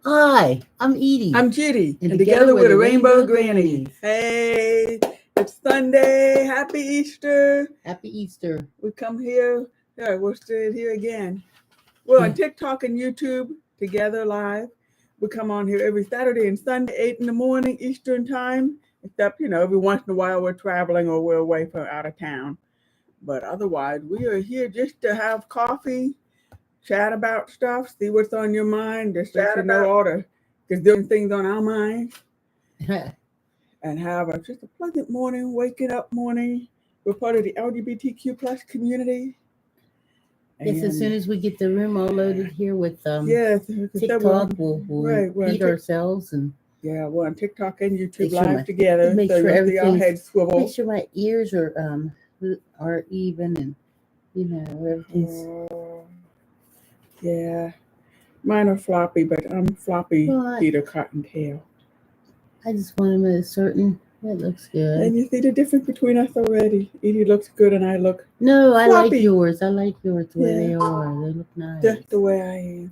Hi, I'm Edie. I'm Judy, And and together together we're we're the the Rainbow Rainbow Grannies. Grannies. Hey, it's Sunday. Happy Easter. Happy Easter. We come here. Yeah, we're still here again. We're on TikTok and YouTube together live. We come on here every Saturday and Sunday, 8 in the morning Eastern time. Except, every once in a while we're traveling or we're away from out of town. But otherwise, we are here just to have coffee, chat about stuff, see what's on your mind, just let you know all the gazillion things on our mind, and have just a pleasant morning, waking up morning. We're part of the LGBTQ plus community. Yes, as soon as we get the room all loaded here with yes, TikTok, we'll we're feed ourselves and we're on TikTok and YouTube make sure live together. make So sure you'll see our everything's heads swivel. make sure my ears are even and everything's. Yeah, mine are floppy, but I'm floppy Peter Cottontail. I just want them at a certain. That looks good. And you see the difference between us already. Edie looks good and I look No, I like floppy. yours. I like yours the way they are. They look nice. Just the way I am.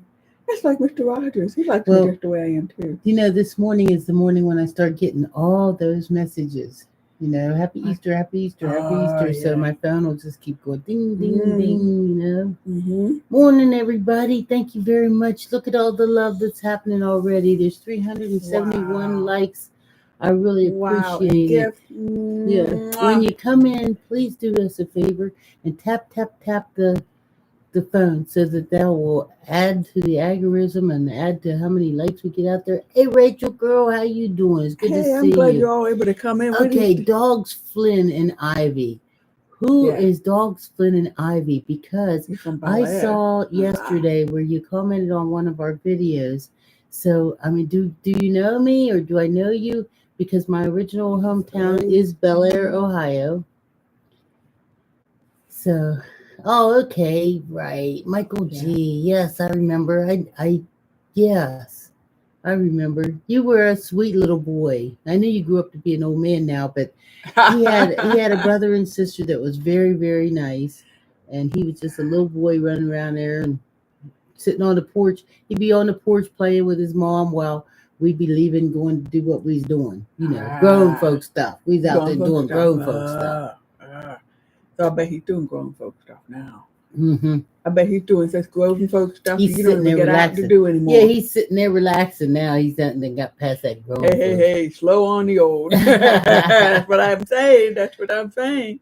That's like Mr. Rogers. He likes me just the way I am too. This morning is the morning when I start getting all those messages. Happy Easter, Happy Easter, Happy Easter. Yeah. So my phone will just keep going ding, ding, ding, Morning, everybody. Thank you very much. Look at all the love that's happening already. There's 371 likes. I really appreciate it. Yeah. When you come in, please do us a favor and tap the phone so that will add to the algorithm and add to how many likes we get out there. Hey, Rachel, girl, how you doing? It's good to see you. I'm glad you're all able to come in. Okay, Dogs Flynn and Ivy. Who is Dogs Flynn and Ivy? Because I saw yesterday where you commented on one of our videos. So, I mean, do you know me or do I know you? Because my original hometown is Bel Air, Ohio. So, okay, right. Michael G. Yes, I remember. Yes, I remember. You were a sweet little boy. I know you grew up to be an old man now, but he had a brother and sister that was very, very nice, and he was just a little boy running around there and sitting on the porch. He'd be on the porch playing with his mom while we'd be leaving, going to do what we was doing. Grown folk stuff. We was out there doing grown folk stuff. So I bet he's doing grown folk stuff now. I bet he's doing such grown folk stuff he's you don't even get out to do anymore. Yeah, he's sitting there relaxing now. He's done got past that grown. Hey, slow on the old. That's what I'm saying.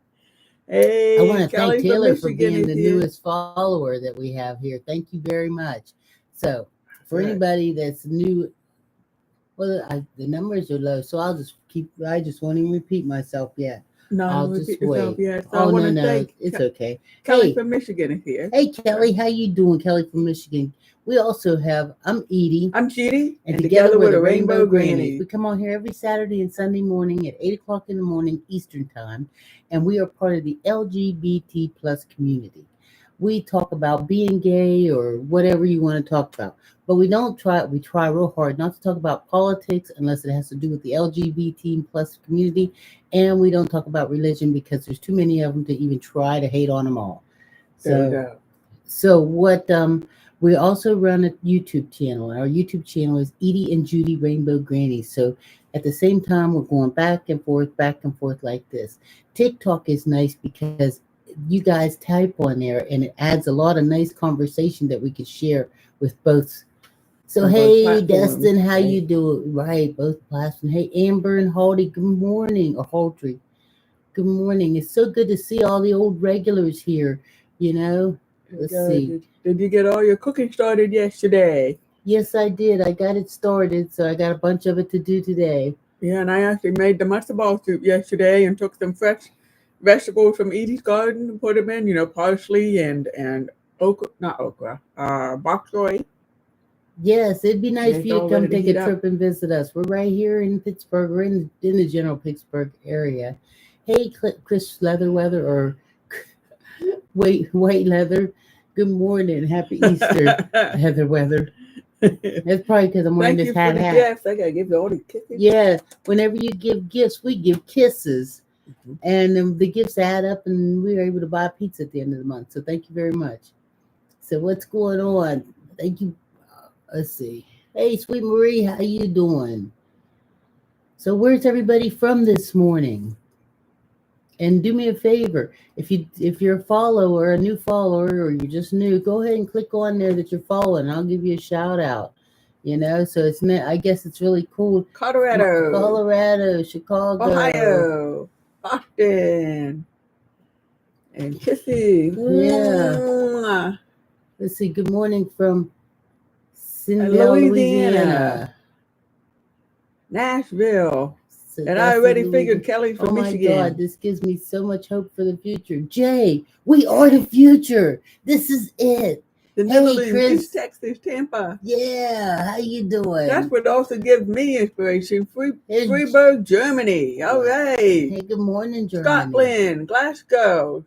Hey, I want to Kelly thank Taylor for Michigan being the newest follower that we have here. Thank you very much. So, for anybody that's new, well, the numbers are low, so I just won't even repeat myself yet. No, I'll just wait. Yet. So oh, no, it's okay. Kelly from Michigan is here. Hey, Kelly, how you doing? Kelly from Michigan. We also have, I'm Edie. I'm Judy. And together we're the Rainbow Grannies. We come on here every Saturday and Sunday morning at 8 o'clock in the morning Eastern Time. And we are part of the LGBT plus community. We talk about being gay or whatever you want to talk about. But we try real hard not to talk about politics unless it has to do with the LGBT plus community. And we don't talk about religion because there's too many of them to even try to hate on them all. So what we also run a YouTube channel. Our YouTube channel is Edie and Judy Rainbow Grannies. So at the same time, we're going back and forth like this. TikTok is nice because you guys type on there and it adds a lot of nice conversation that we could share with both. So, hey, Dustin, how you doing? Right, both platforms. Hey, Amber and Haldy, good morning. Or Haldry, good morning. It's so good to see all the old regulars here, Let's see. Did you get all your cooking started yesterday? Yes, I did. I got it started, so I got a bunch of it to do today. Yeah, and I actually made the matzo ball soup yesterday and took some fresh vegetables from Edie's garden and put them in, parsley and okra, bok choy. Yes, it'd be nice for you to come take a trip and visit us. We're right here in Pittsburgh. We're in the general Pittsburgh area. Hey, Chris Leatherweather or White Leather. Good morning. Happy Easter, Heather Weather. That's probably because I'm wearing this hat. Yes, I gotta give you all the kisses. Yeah, whenever you give gifts, we give kisses, and the gifts add up, and we were able to buy a pizza at the end of the month. So thank you very much. So what's going on? Thank you. Let's see. Hey, Sweet Marie, how you doing? So where's everybody from this morning? And do me a favor, if you're a follower, a new follower, or you're just new, go ahead and click on there that you're following. I'll give you a shout out. So I guess it's really cool. Colorado, Colorado, Chicago, Ohio, Boston, and Kissy. Yeah. Mwah. Let's see. Good morning from And Sindel, Louisiana, Louisiana. Nashville. So And I that's already the figured Louisiana. Kelly's Oh from my Michigan. God, this gives me so much hope for the future. Jay, we are the future. This is it. The Hey, Netherlands, Chris. East Texas, Tampa. Yeah, how you doing? That's what also gives me inspiration. Hey, Freiburg, Germany. All right. Hey, good morning, Germany. Scotland, Glasgow.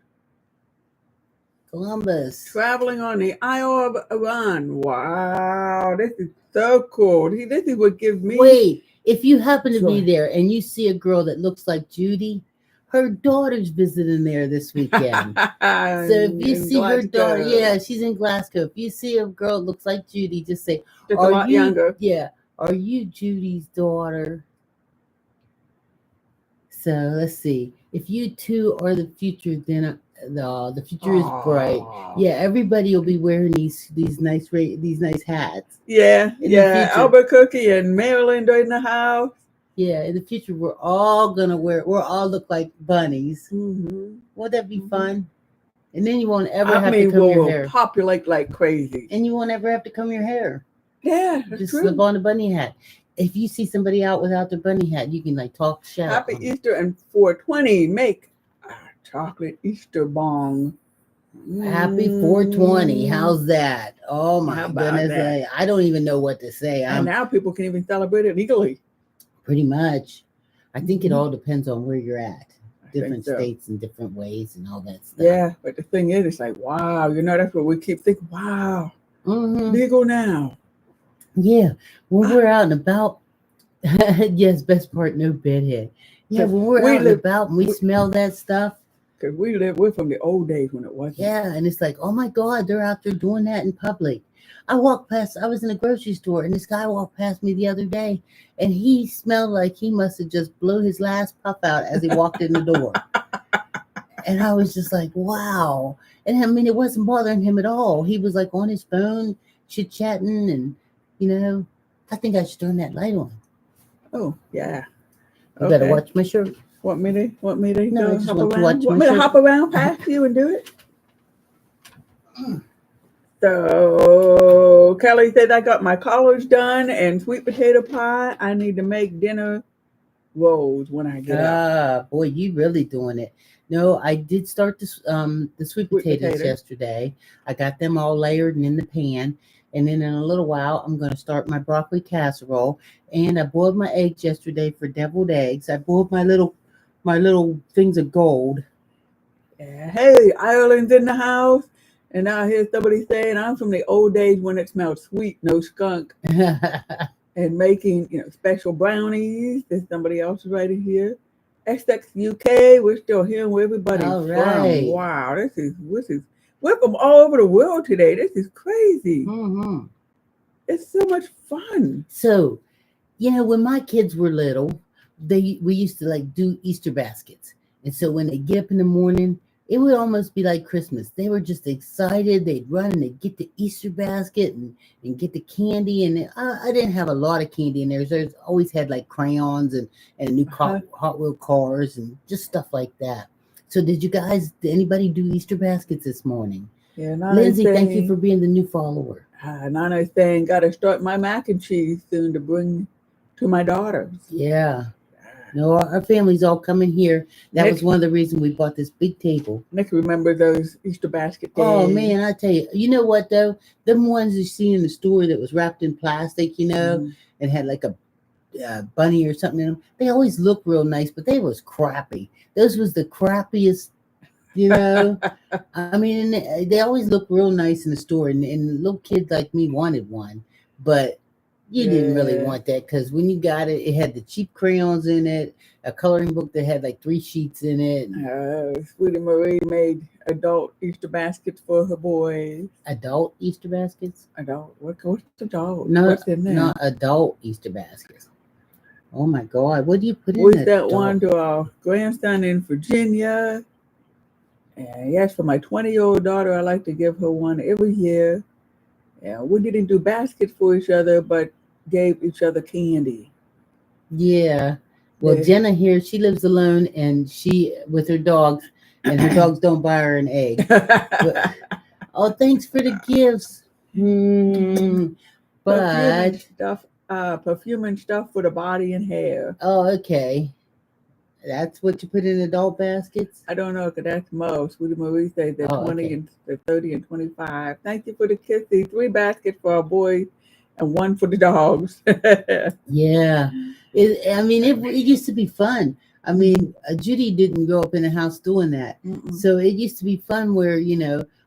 Columbus. Traveling on the Isle of Iran. Wow, this is so cool. This is what gives me. Wait, if you happen to be joy. there and you see a girl that looks like Judy, her daughter's visiting there this weekend. So if you In see her daughter, Glasgow. yeah, she's in Glasgow. If you see a girl that looks like Judy, just say, Just a lot younger. Yeah, are you Judy's daughter? So let's see. If you two are the future, then the future is bright. Aw. Yeah, everybody will be wearing these nice hats. Yeah, In the yeah. future. Albuquerque and Maryland are in the house. Yeah, in the future, we'll all look like bunnies. Mm-hmm. Won't that be Mhm. fun? And then you won't ever have to comb your we'll hair. populate like crazy. And you won't ever have to comb your hair. Yeah, that's Just true. slip on a bunny hat. If you see somebody out without their bunny hat, you can like talk shit. Happy Easter and 420. Make a chocolate Easter bong. Happy 420. How's that? Oh my How about goodness. that? I don't even know what to say. And now people can even celebrate it legally. Pretty much. I think it Mhm. all depends on where you're at. I think Different so. states and different ways and all that stuff. Yeah, but the thing is, it's like, wow, that's what we keep thinking. Wow, legal now. Yeah, when we're out and about, yes, best part, no bedhead. Yeah, when we're out and about and we smell that stuff. Because we're from the old days when it wasn't. Yeah, and it's like, oh my God, they're out there doing that in public. I was in a grocery store and this guy walked past me the other day and he smelled like he must have just blew his last puff out as he walked in the door. And I was just like, wow. And I mean, it wasn't bothering him at all. He was like on his phone, chit-chatting and, I think I should turn that light on. Oh, yeah. You better watch my shirt. Want me to No, I just want to watch Want my me to shirt. hop around past you and do it? So Kelly said I got my collars done and sweet potato pie. I need to make dinner rolls when I get up. Boy, you really doing it. No, I did start the sweet potatoes yesterday. I got them all layered and in the pan. And then in a little while, I'm going to start my broccoli casserole. And I boiled my eggs yesterday for deviled eggs. I boiled my little things of gold. Yeah. Hey, Ireland's in the house. And now I hear somebody saying I'm from the old days when it smelled sweet, no skunk. And making, special brownies. There's somebody else writing here. XX UK, we're still here where everybody's from. Wow, this is we're from all over the world today. This is crazy. Mm-hmm. It's so much fun. So, when my kids were little, we used to like do Easter baskets. And so when they get up in the morning, it would almost be like Christmas. They were just excited. They'd run and they'd get the Easter basket and get the candy. And I didn't have a lot of candy in there. There's always had like crayons and new Hot Wheel cars and just stuff like that. So did anybody do Easter baskets this morning? Yeah, Lindsay, thank you for being the new follower. Nana's saying, got to start my mac and cheese soon to bring to my daughters. Yeah. No, our family's all coming here. That was one of the reasons we bought this big table. Nick, remember those Easter basket days? Oh, man, I tell you. You know what, though? Them ones you see in the store that was wrapped in plastic, and had like a bunny or something in them, they always look real nice, but they was crappy. Those was the crappiest, I mean, they always look real nice in the store, and little kids like me wanted one, but You didn't really Yeah. want that because when you got it, it had the cheap crayons in it, a coloring book that had like 3 sheets in it. Sweetie Marie made adult Easter baskets for her boys. Adult Easter baskets? Adult? What's adult? No, What's in there? not adult Easter baskets. Oh my God, what do you put in We that? sent one to our grandson in Virginia. And yes, for my 20-year-old daughter, I like to give her one every year. Yeah, we didn't do baskets for each other, but gave each other candy. Yeah. Well, Yeah. Jenna here, she lives alone and she with her dogs, and her dogs don't buy her an egg. But, oh, thanks for the gifts. Perfume But and stuff for the body and hair. oh, okay. That's what you put in adult baskets? I don't know, because that's most. Sweetie Marie said the 20 okay. and the 30 and 25. Thank you for the kissy. 3 baskets for our boys and 1 for the dogs. Yeah. It used to be fun. Judy didn't grow up in a house doing that. Mm-mm. So it used to be fun where,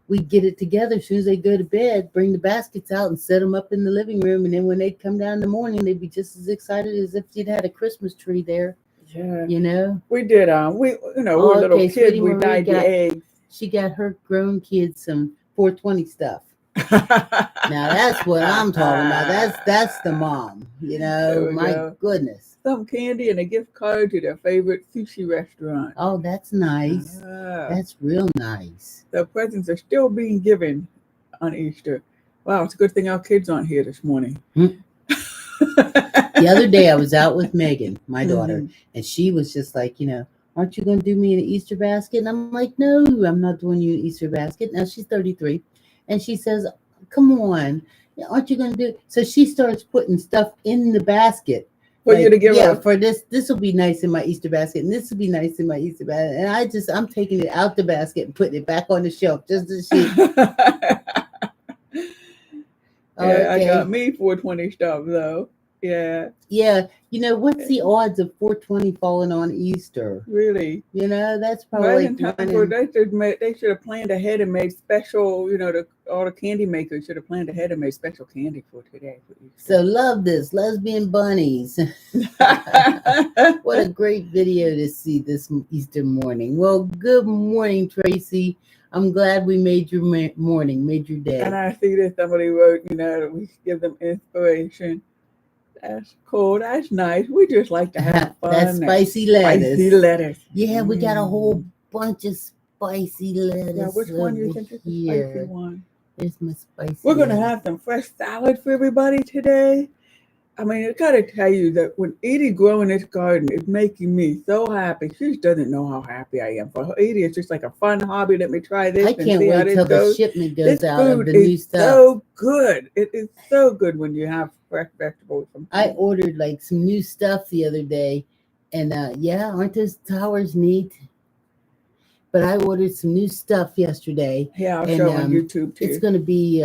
we'd get it together as soon as they go to bed, bring the baskets out and set them up in the living room. And then when they'd come down in the morning, they'd be just as excited as if you'd had a Christmas tree there. Yeah. We did. We were little kids. Sweetie We Marie dyed the eggs. She got her grown kids some 420 stuff. Now that's what I'm talking about. That's the mom. My goodness. Some candy and a gift card to their favorite sushi restaurant. Oh, that's nice. That's real nice. The presents are still being given on Easter. Wow, it's a good thing our kids aren't here this morning. The other day I was out with Megan, my daughter, and she was just like, aren't you going to do me an Easter basket? And I'm like, no, I'm not doing you an Easter basket. Now she's 33, and she says, come on, aren't you going to do it? So she starts putting stuff in the basket. For you to give her. For this will be nice in my Easter basket, and this will be nice in my Easter basket. And I'm taking it out the basket and putting it back on the shelf just to see. Yeah, I got me 420 stuff though. Yeah. Yeah. What's the odds of 420 falling on Easter? Really? That's probably they should have planned ahead and made special, all the candy makers should have planned ahead and made special candy for today. For so love this, lesbian bunnies. What a great video to see this Easter morning. Well, good morning, Tracy. I'm glad we made your morning, made your day. And I see that somebody wrote, that we give them inspiration. That's cool. That's nice. We just like to have fun. That's spicy lettuce. Spicy lettuce. Yeah, we got a whole bunch of spicy lettuce. Yeah, which one do you think is the spicy one? There's my spicy. We're going to have some fresh salad for everybody today. I got to tell you that when Edie growing this garden, it's making me so happy. She just doesn't know how happy I am. For her, Edie, it's just like a fun hobby. Let me try this. I can't wait till the shipment goes out of the new stuff. So good. It is so good when you have fresh vegetables. I ordered like some new stuff the other day, and aren't those towers neat? But I ordered some new stuff yesterday. Yeah, I'll show on YouTube too. It's going to be,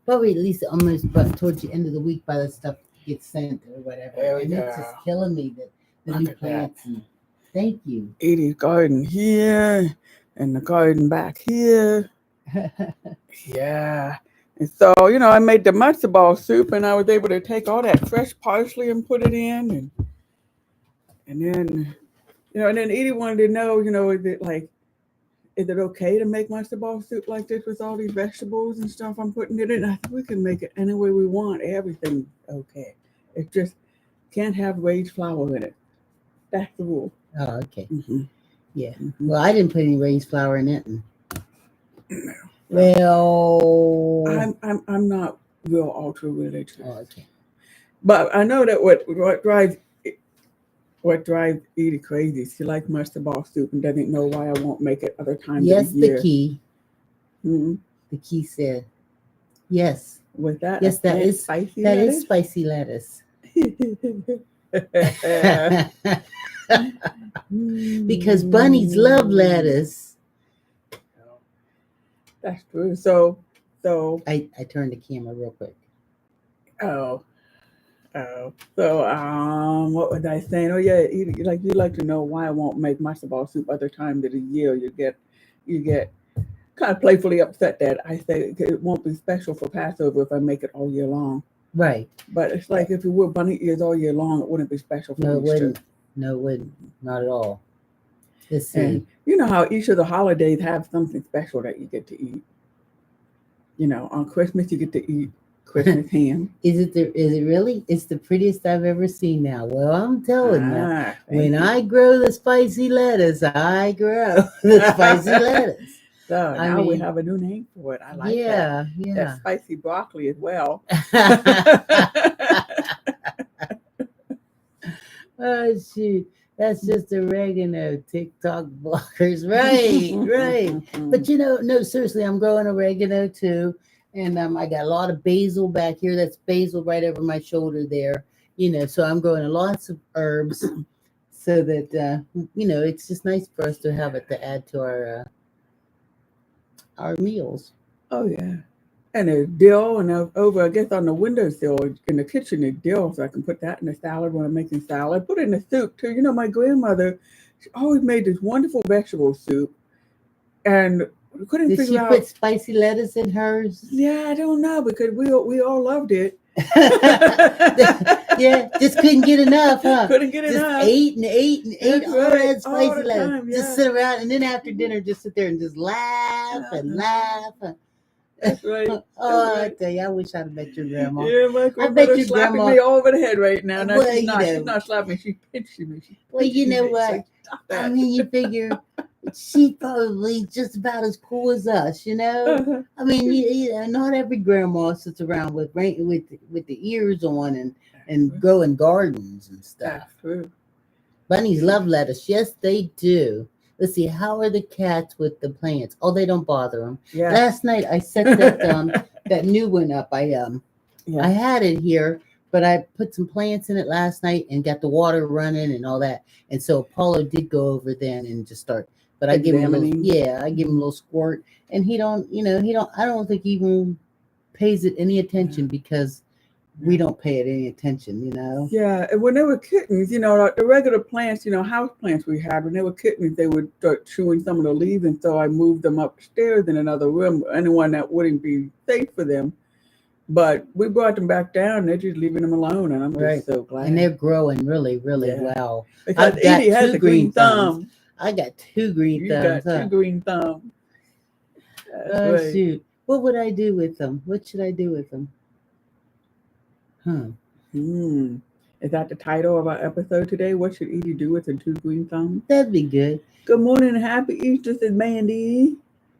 probably at least almost towards the end of the week by the stuff gets sent or whatever. And it's just killing me that the new plants. And thank you. Edie's garden here and the garden back here. Yeah. And so, I made the matzo ball soup, and I was able to take all that fresh parsley and put it in. And then, and then Edie wanted to know, is it okay to make matzo ball soup like this with all these vegetables and stuff I'm putting it in? I think we can make it any way we want. Everything's okay. It just can't have raised flour in it. That's the rule. Oh, okay. Mm-hmm. Yeah. Mm-hmm. Well, I didn't put any raised flour in it. Well, I'm not real ultra religious. Oh, okay. But I know that what drives Edie crazy is she likes matzo ball soup and doesn't know why I won't make it other times of the year. The key. Mm-hmm. The key said, yes. With that? Yes, that is spicy lettuce? That is spicy lettuce. Because bunnies love lettuce. That's true. So I turned the camera real quick. So what was I saying? Oh yeah, you'd like to know why I won't make matzo ball soup other times of the year. You get kind of playfully upset that I say it won't be special for Passover if I make it all year long. Right. But it's like if you wore bunny ears all year long, it wouldn't be special for No, it Easter. wouldn't. No, it wouldn't. Not at all. Let's see. And you know how each of the holidays have something special that you get to eat. You know, on Christmas you get to eat Christmas ham. Is it really? It's the prettiest I've ever seen now. Well, I'm telling you, when I grow the spicy lettuce, I grow the spicy lettuce. So now we have a new name for it. I like that. Yeah. That spicy broccoli as well. Oh shoot. That's just oregano, TikTok blockers. Right. But no, seriously, I'm growing oregano too. And I got a lot of basil back here. That's basil right over my shoulder there. So I'm growing lots of herbs so that, it's just nice for us to have it to add to our meals. Oh, yeah. And there's dill, and over, I guess, on the windowsill in the kitchen is dill, so I can put that in the salad when I'm making salad. Put it in the soup, too. My grandmother, she always made this wonderful vegetable soup, and we couldn't figure out. Did she put spicy lettuce in hers? Yeah, I don't know, because we all loved it. Yeah, just couldn't get enough, huh? Couldn't get enough. Just ate and ate all that spicy all the lettuce. time, yeah. Just sit around, and then after dinner, just sit there and just laugh and laugh. That's right. I tell you, I wish I'd met your grandma. Yeah, my grandmother's slapping me all over the head right now. No, Well, she's not slapping me. She's pinching me. Well, you know what? I mean, you figure she's probably just about as cool as us, I mean, not every grandma sits around with the ears on and growing gardens and stuff. That's true. Bunnies love lettuce. Yes, they do. Let's see, how are the cats with the plants? Oh, they don't bother them. Yeah. Last night I set that new one up. I had it here, but I put some plants in it last night and got the water running and all that. And so Apollo did go over then and just start. But I give him a little squirt, and I don't think he even pays it any attention because we don't pay it any attention, Yeah, and when they were kittens, the regular plants, house plants we had, when they were kittens, they would start chewing some of the leaves, and so I moved them upstairs in another room, anyone that wouldn't be safe for them. But we brought them back down, and they're just leaving them alone, and I'm just so glad. And they're growing really, really well. Because Edie has a green thumb. I got two green thumbs. You got two green thumbs. Oh, shoot. What would I do with them? What should I do with them? Is that the title of our episode today? What should Edie do with her two green thumbs? That'd be good. Good morning and happy Easter, says Mandy.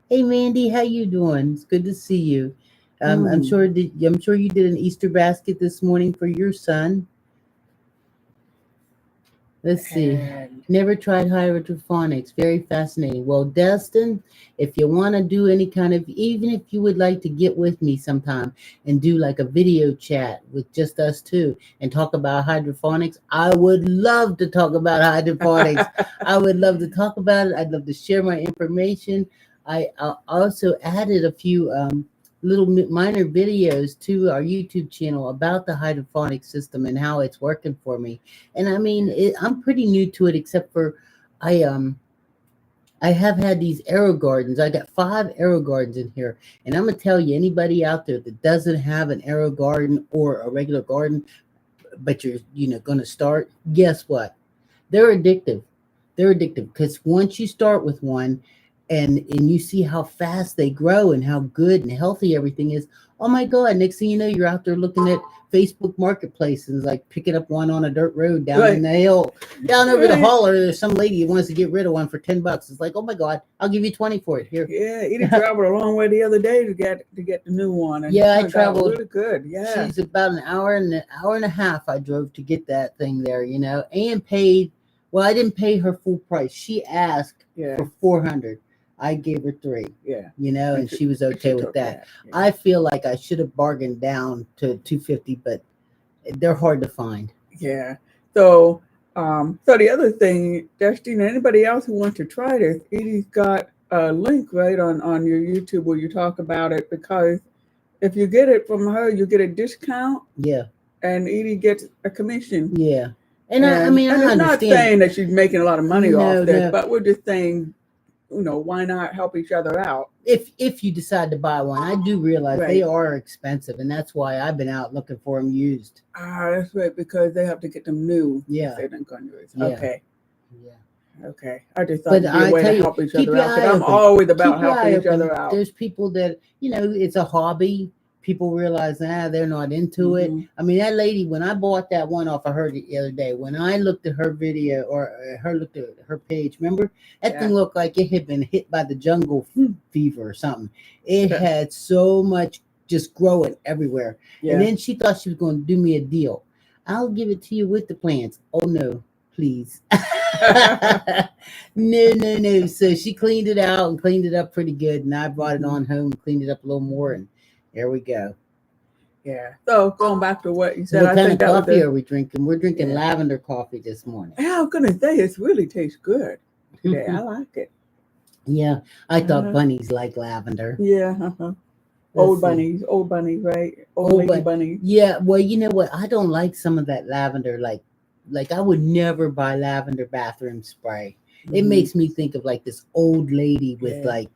Hey, Mandy, how you doing? It's good to see you. I'm sure you did an Easter basket this morning for your son. Let's see. Never tried hydroponics. Very fascinating. Well, Destin, if you want to do any kind of, even if you would like to get with me sometime and do like a video chat with just us two and talk about hydroponics, I would love to talk about hydroponics. I would love to talk about it. I'd love to share my information. I also added a few little minor videos to our YouTube channel about the hydroponic system and how it's working for me. And I mean, I'm pretty new to it, except for I have had these aero gardens. I got 5 aero gardens in here. And I'm going to tell you, anybody out there that doesn't have an aero garden or a regular garden, but you're going to start, guess what? They're addictive. They're addictive because once you start with one, and you see how fast they grow and how good and healthy everything is. Oh my God! Next thing you know, you're out there looking at Facebook Marketplace and like picking up one on a dirt road down in the hill, down over the holler. There's some lady who wants to get rid of one for $10. It's like, oh my God, I'll give you 20 for it. Here. Yeah, Edie traveled a long way the other day to get the new one. And I traveled really good. Yeah, she's about an hour and a half. I drove to get that thing there, and paid. Well, I didn't pay her full price. She asked for $400. I gave her $3. Yeah. And she was okay with that. Yeah. I feel like I should have bargained down to $250, but they're hard to find. Yeah. So the other thing, Justine, anybody else who wants to try this, Edie's got a link right on your YouTube where you talk about it, because if you get it from her, you get a discount. Yeah. And Edie gets a commission. Yeah. And I mean, I'm not saying that she's making a lot of money off this, but we're just saying, why not help each other out? If you decide to buy one, I do realize Right. they are expensive, and that's why I've been out looking for them used. That's right, because they have to get them new. Yeah. They didn't go new. Yeah. Okay. Yeah. Okay. I just thought But it'd be a I way tell to you, help each keep other your out. eye Because I'm open. always about Keep your helping eye each other open. out. There's people that, it's a hobby. People realize, they're not into it. Mhm. I mean, that lady, when I bought that one off of her the other day, when I looked at her video or looked at her page, remember? That Yeah. thing looked like it had been hit by the jungle fever or something. It Yeah. had so much just growing everywhere. Yeah. And then she thought she was going to do me a deal. I'll give it to you with the plants. Oh, no, please. No. So she cleaned it out and cleaned it up pretty good. And I brought it on home and cleaned it up a little more. And there we go. Yeah. So going back to what you So said, what I kind think of that was coffee are we drinking? We're drinking Yeah. lavender coffee this morning. Yeah, I'm gonna say it really tastes good today. I like it. Yeah, I thought Uh-huh. bunnies like lavender. Yeah. Let's Old see. bunnies, right? Old Old lady bun- bunnies. Yeah, well, you know what? I don't like some of that lavender. Like I would never buy lavender bathroom spray. It Mhm. makes me think of like this old lady with Yeah. like,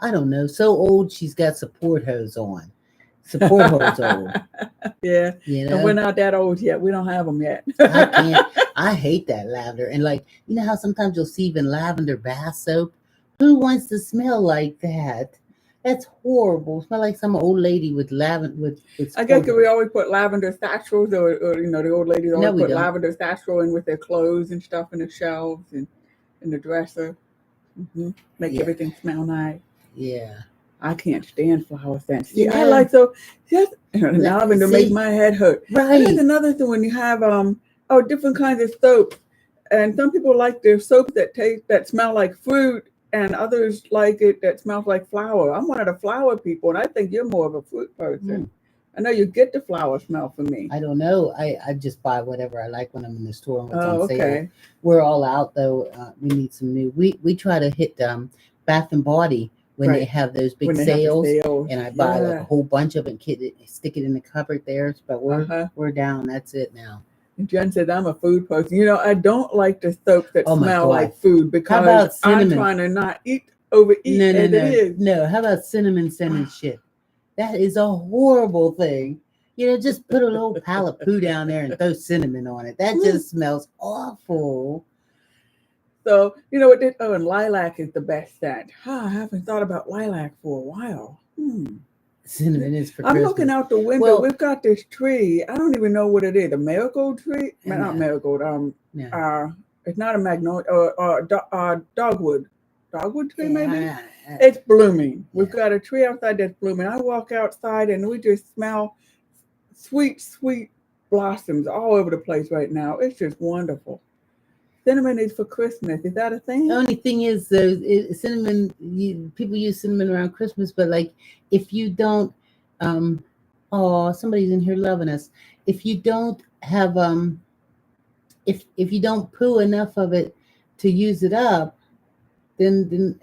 I don't know, so old she's got support hose on. Support hose old. Yeah. You And we're know? not that old yet. We don't have them yet. I can't. I hate that lavender. And like, you know how sometimes you'll see even lavender bath soap? Who wants to smell like that? That's horrible. Smell like some old lady with lavender with I guess support we hose. always put lavender satchels, or the old ladies No, always we put don't. lavender satchel in with their clothes and stuff in the shelves and in the dresser. Make Yeah. everything smell nice. Yeah. I can't stand flower scents. See, You I know, like lavender makes see, my head hurt. There's right. another thing when you have different kinds of soap, and some people like their soap that smell like fruit, and others like it that smells like flower. I'm one of the flower people, and I think you're more of a fruit person. I know you get the flower smell from me. I don't know. I just buy whatever I like when I'm in the store and what's on sale. Okay. We're all out though. We need some new. We try to hit Bath and Body when they Right. have those big When they have the sales, sales. and I buy like Yeah. a whole bunch of it, and stick it in the cupboard there. But we're down. That's it now. Jen said I'm a food person. I don't like the soaps that Oh my smell God. like food How because about I'm cinnamon? trying to not overeat No, as it is. no. How about cinnamon scented shit? That is a horrible thing. Just put a little pile of poo down there and throw cinnamon on it. That just smells awful. So, what and lilac is the best scent. I haven't thought about lilac for a while. Cinnamon is for I'm Christmas. looking out the window. Well, We've got this tree. I don't even know what it is. A marigold tree? No. Not marigold. No. It's not a magnolia or dogwood. Dogwood tree, maybe? Yeah. It's blooming. We've Yeah. got a tree outside that's blooming. I walk outside and we just smell sweet, sweet blossoms all over the place right now. It's just wonderful. Cinnamon is for Christmas. Is that a thing? The only thing is, though, cinnamon. People use cinnamon around Christmas, but like if you don't, somebody's in here loving us. If you don't have if you don't poo enough of it to use it up, then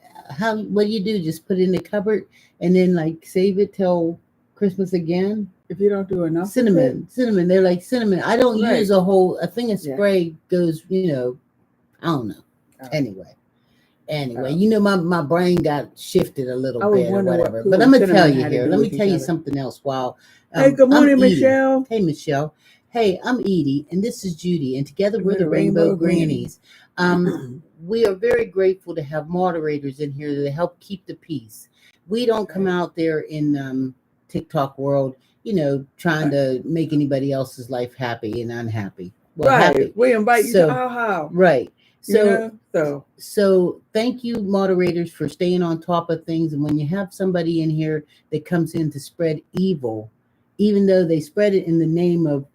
what do you do? Just put it in the cupboard and then like save it till Christmas again? If you don't do enough. Cinnamon. They're like cinnamon. I don't Right. use a thing of spray goes, I don't know. Anyway, my brain got shifted a little bit or whatever. But I'm gonna tell you here. Let me tell you something else. While hey, good morning, Michelle. Hey, Michelle. Hey, I'm Edie, and this is Judy, and together we're the Rainbow Grannies. We are very grateful to have moderators in here to help keep the peace. We don't come out there in TikTok world, trying to make anybody else's life happy and unhappy. Well, happy. We invite you to our house. Right. So thank you, moderators, for staying on top of things. And when you have somebody in here that comes in to spread evil, even though they spread it in the name of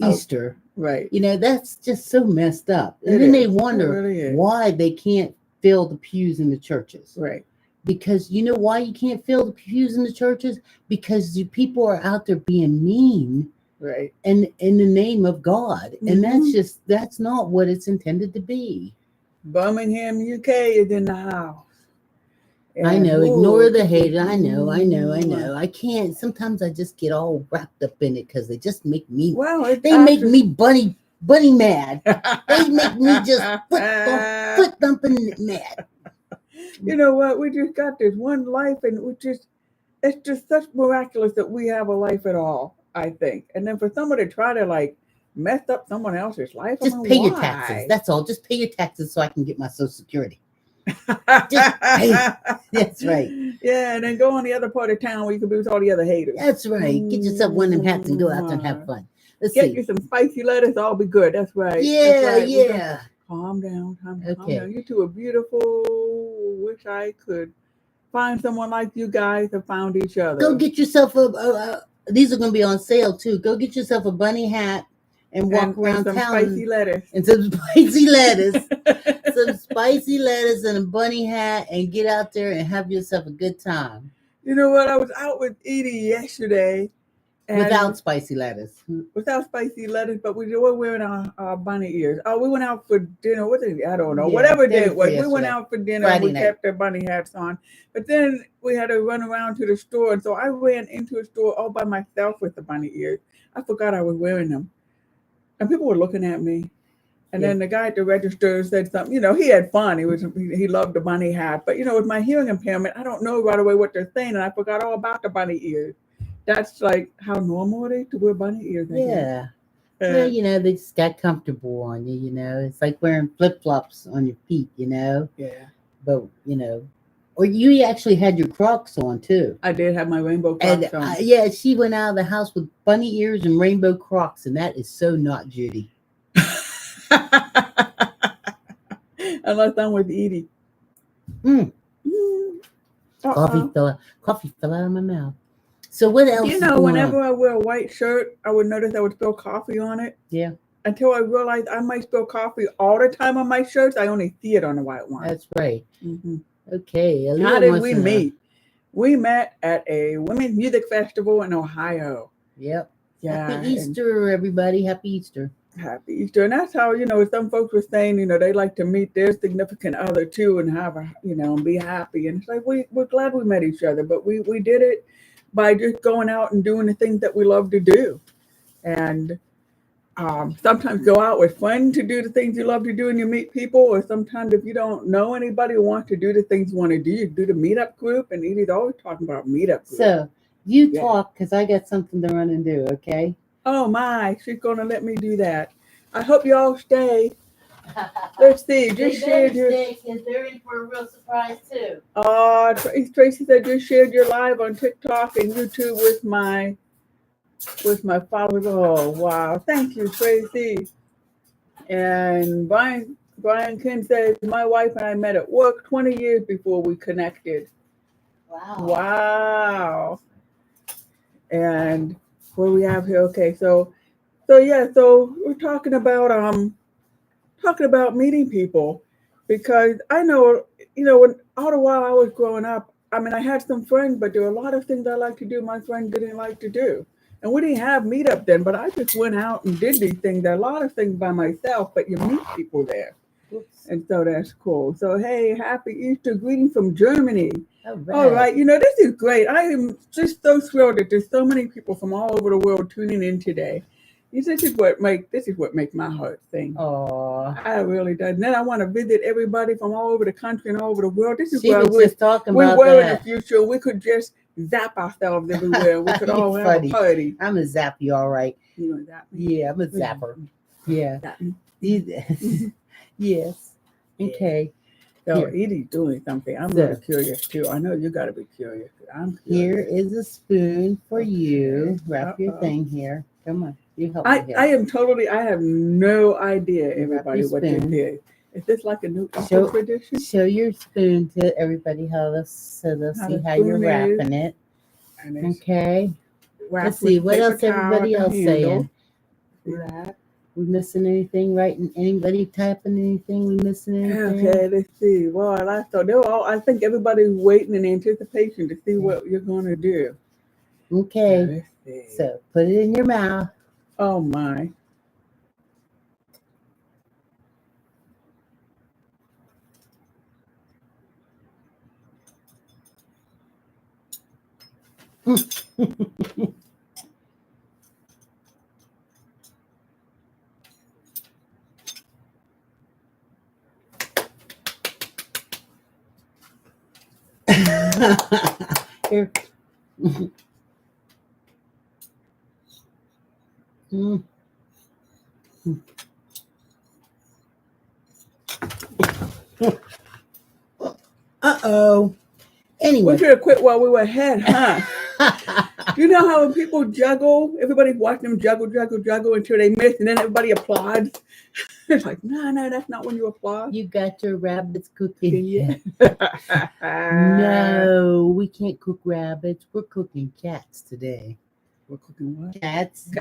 Easter, right? That's just so messed up. And then they wonder why they can't fill the pews in the churches, right? Because you know why you can't fill the pews in the churches? Because the people are out there being mean. Right. And in the name of God. And that's not what it's intended to be. Birmingham, UK is in the house. And I know, ignore the hate. I know. I can't. Sometimes I just get all wrapped up in it because they just make me. They make me bunny mad. They make me just foot thumping mad. You know what? We just got this one life, and it's just such miraculous that we have a life at all, I think. And then for someone to try to like mess up someone else's life, I Just mean, pay your taxes. why? That's all. Just pay your taxes so I can get my Social Security. Just pay. That's right. Yeah, and then go on the other part of town where you can be with all the other haters. That's right. Get yourself one of them hats and go out there and have fun. Let's Get see. you some spicy lettuce, all be good. That's right. Yeah, That's right. yeah. Calm down. Calm Okay. down. You two are beautiful. Wish I could find someone like you guys have found each other. Go get yourself these are going to be on sale too. Go get yourself a bunny hat and walk around some town. Spicy lettuce. And some spicy lettuce. Some spicy lettuce and a bunny hat, and get out there and have yourself a good time. You know what? I was out with Edie yesterday. Without spicy lettuce. Without spicy lettuce, but we were wearing our bunny ears. Oh, we went out for dinner. What did I don't know. Yeah, Whatever day it was. yesterday. We went out for dinner Friday and we night. kept our bunny hats on. But then we had to run around to the store. And so I ran into a store all by myself with the bunny ears. I forgot I was wearing them. And people were looking at me. And then the guy at the register said something. You know, he had fun. He loved the bunny hat. But, you know, with my hearing impairment, I don't know right away what they're saying. And I forgot all about the bunny ears. That's like how normal it is to wear bunny ears. Yeah. Well, you know, they just got comfortable on you, you know. It's like wearing flip-flops on your feet, you know. Yeah. But, you know, or you actually had your Crocs on, too. I did have my rainbow Crocs on. Yeah, she went out of the house with bunny ears and rainbow Crocs, and that is so not Judy. Unless I'm with Edie. Coffee fell out of my mouth. So what else? You know, whenever I wear a white shirt, I would notice I would spill coffee on it. Yeah. Until I realized I might spill coffee all the time on my shirts. I only see it on the white one. That's right. Mm-hmm. Okay. How did we meet? We met at a women's music festival in Ohio. Yep. Yeah. Happy Easter, everybody. Happy Easter. Happy Easter. And that's how, you know, some folks were saying, you know, they like to meet their significant other too and have a, you know, and be happy. And it's like, we're glad we met each other, but we did it by just going out and doing the things that we love to do. And sometimes go out with friends to do the things you love to do and you meet people, or sometimes if you don't know anybody who wants to do the things you want to do, you do the meetup group. And Edie's always talking about meetup group. So you talk, because I got something to run and do, okay? Oh my, she's going to let me do that. I hope you all stay. Let's see. Just shared your. They're in for a real surprise too. Tracy said just shared your live on TikTok and YouTube with my followers. Oh wow! Thank you, Tracy. And Brian Ken says my wife and I met at work 20 years before we connected. Wow. And what do we have here? Okay, so we're talking about meeting people, because I know, you know, when all the while I was growing up, I mean, I had some friends, but there were a lot of things I like to do my friends didn't like to do. And we didn't have meetup then, but I just went out and did these things. There are a lot of things by myself, but you meet people there. Oops. And so that's cool. So, hey, happy Easter. Greetings from Germany. All right. You know, this is great. I am just so thrilled that there's so many people from all over the world tuning in today. This is what makes my heart sing. Oh, I really does. And then I want to visit everybody from all over the country and all over the world. This is where we're talking about. We were in the future. We could just zap ourselves everywhere. We could all have a party. I'm a zap you, all right. You gonna zap me? Yeah, I'm a zapper. Yeah. Yes. Okay. So Edie's doing something. I'm really curious too. I know you got to be curious. I'm curious. Here is a spoon for you. Wrap your thing here. Come on. You help me here. I have no idea, everybody, what this is. Is this like a new tradition? Show your spoon to everybody so they'll see how you're wrapping it. Okay. Let's see, what else everybody else saying? We missing anything? Writing? Anybody typing anything? We missing anything? Okay, let's see. Well, I think everybody's waiting in anticipation to see what you're going to do. Okay. So put it in your mouth. Oh my. Here. Mm. Uh-oh. Anyway. We should have quit while we were ahead, huh? Do you know how when people juggle, everybody watch them juggle until they miss, and then everybody applauds? It's like, no, that's not when you applaud. You got your rabbits cooking. Yeah. No, we can't cook rabbits. We're cooking cats today. We're cooking what? Cats.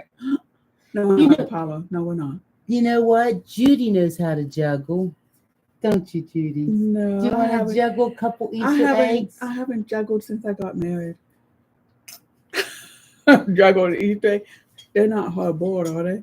No, we're not, Apollo. No, we're not. You know what? Judy knows how to juggle. Don't you, Judy? No. Do you want to juggle a couple Easter eggs? I haven't juggled since I got married. Juggled Easter egg. They're not hard boiled, are they?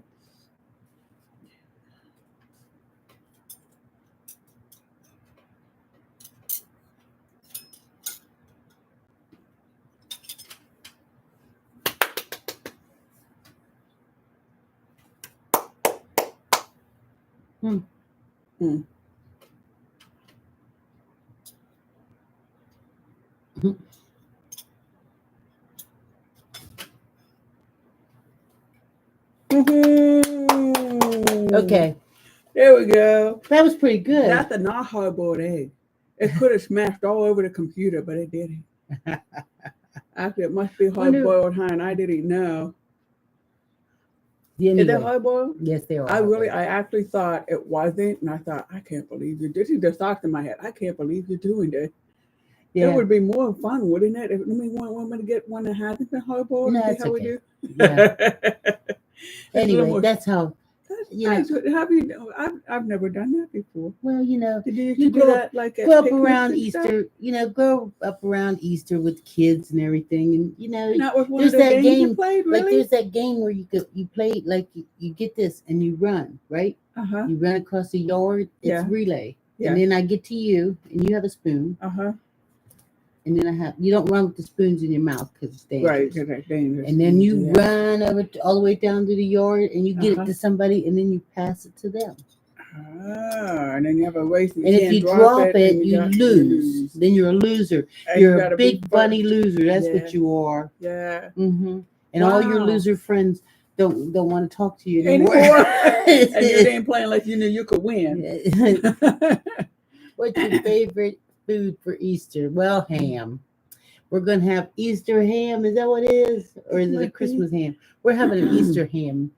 Hmm. Hmm. Okay. There we go. That was pretty good. That's a not hard-boiled egg. It could have smashed all over the computer, but it didn't. Actually, it must be hard-boiled, huh? And I didn't know. Anyway. Is it hard-boiled? Yes, they are. I actually thought it wasn't, and I thought, I can't believe you. This is the thought in my head. I can't believe you're doing this. Yeah. It would be more fun, wouldn't it? If we want to get one that hasn't been hard-boiled No, and see how we do. Yeah. Anyway, that's how. Nice. Have you? I've never done that before. Well, you know, Did you do that like grow up around Easter? You know, grow up around Easter with kids and everything, and you know, there's that game you played, really? Like there's that game where you play like you get this and you run, right? You run across the yard. It's relay, and then I get to you, and you have a spoon. And then you don't run with the spoons in your mouth because it's dangerous. Right, because it's dangerous. And then you run all the way down to the yard and you get it to somebody and then you pass it to them. And then you have a race. And if you drop it, you lose. Then you're a loser. And you're a big funny loser. That's what you are. Yeah. Mm-hmm. And all your loser friends don't want to talk to you anymore. And you ain't playing like you knew you could win. What's your favorite food for Easter? Well, ham. We're going to have Easter ham. Is that what it is? Or is it a Christmas ham? We're having an Easter ham.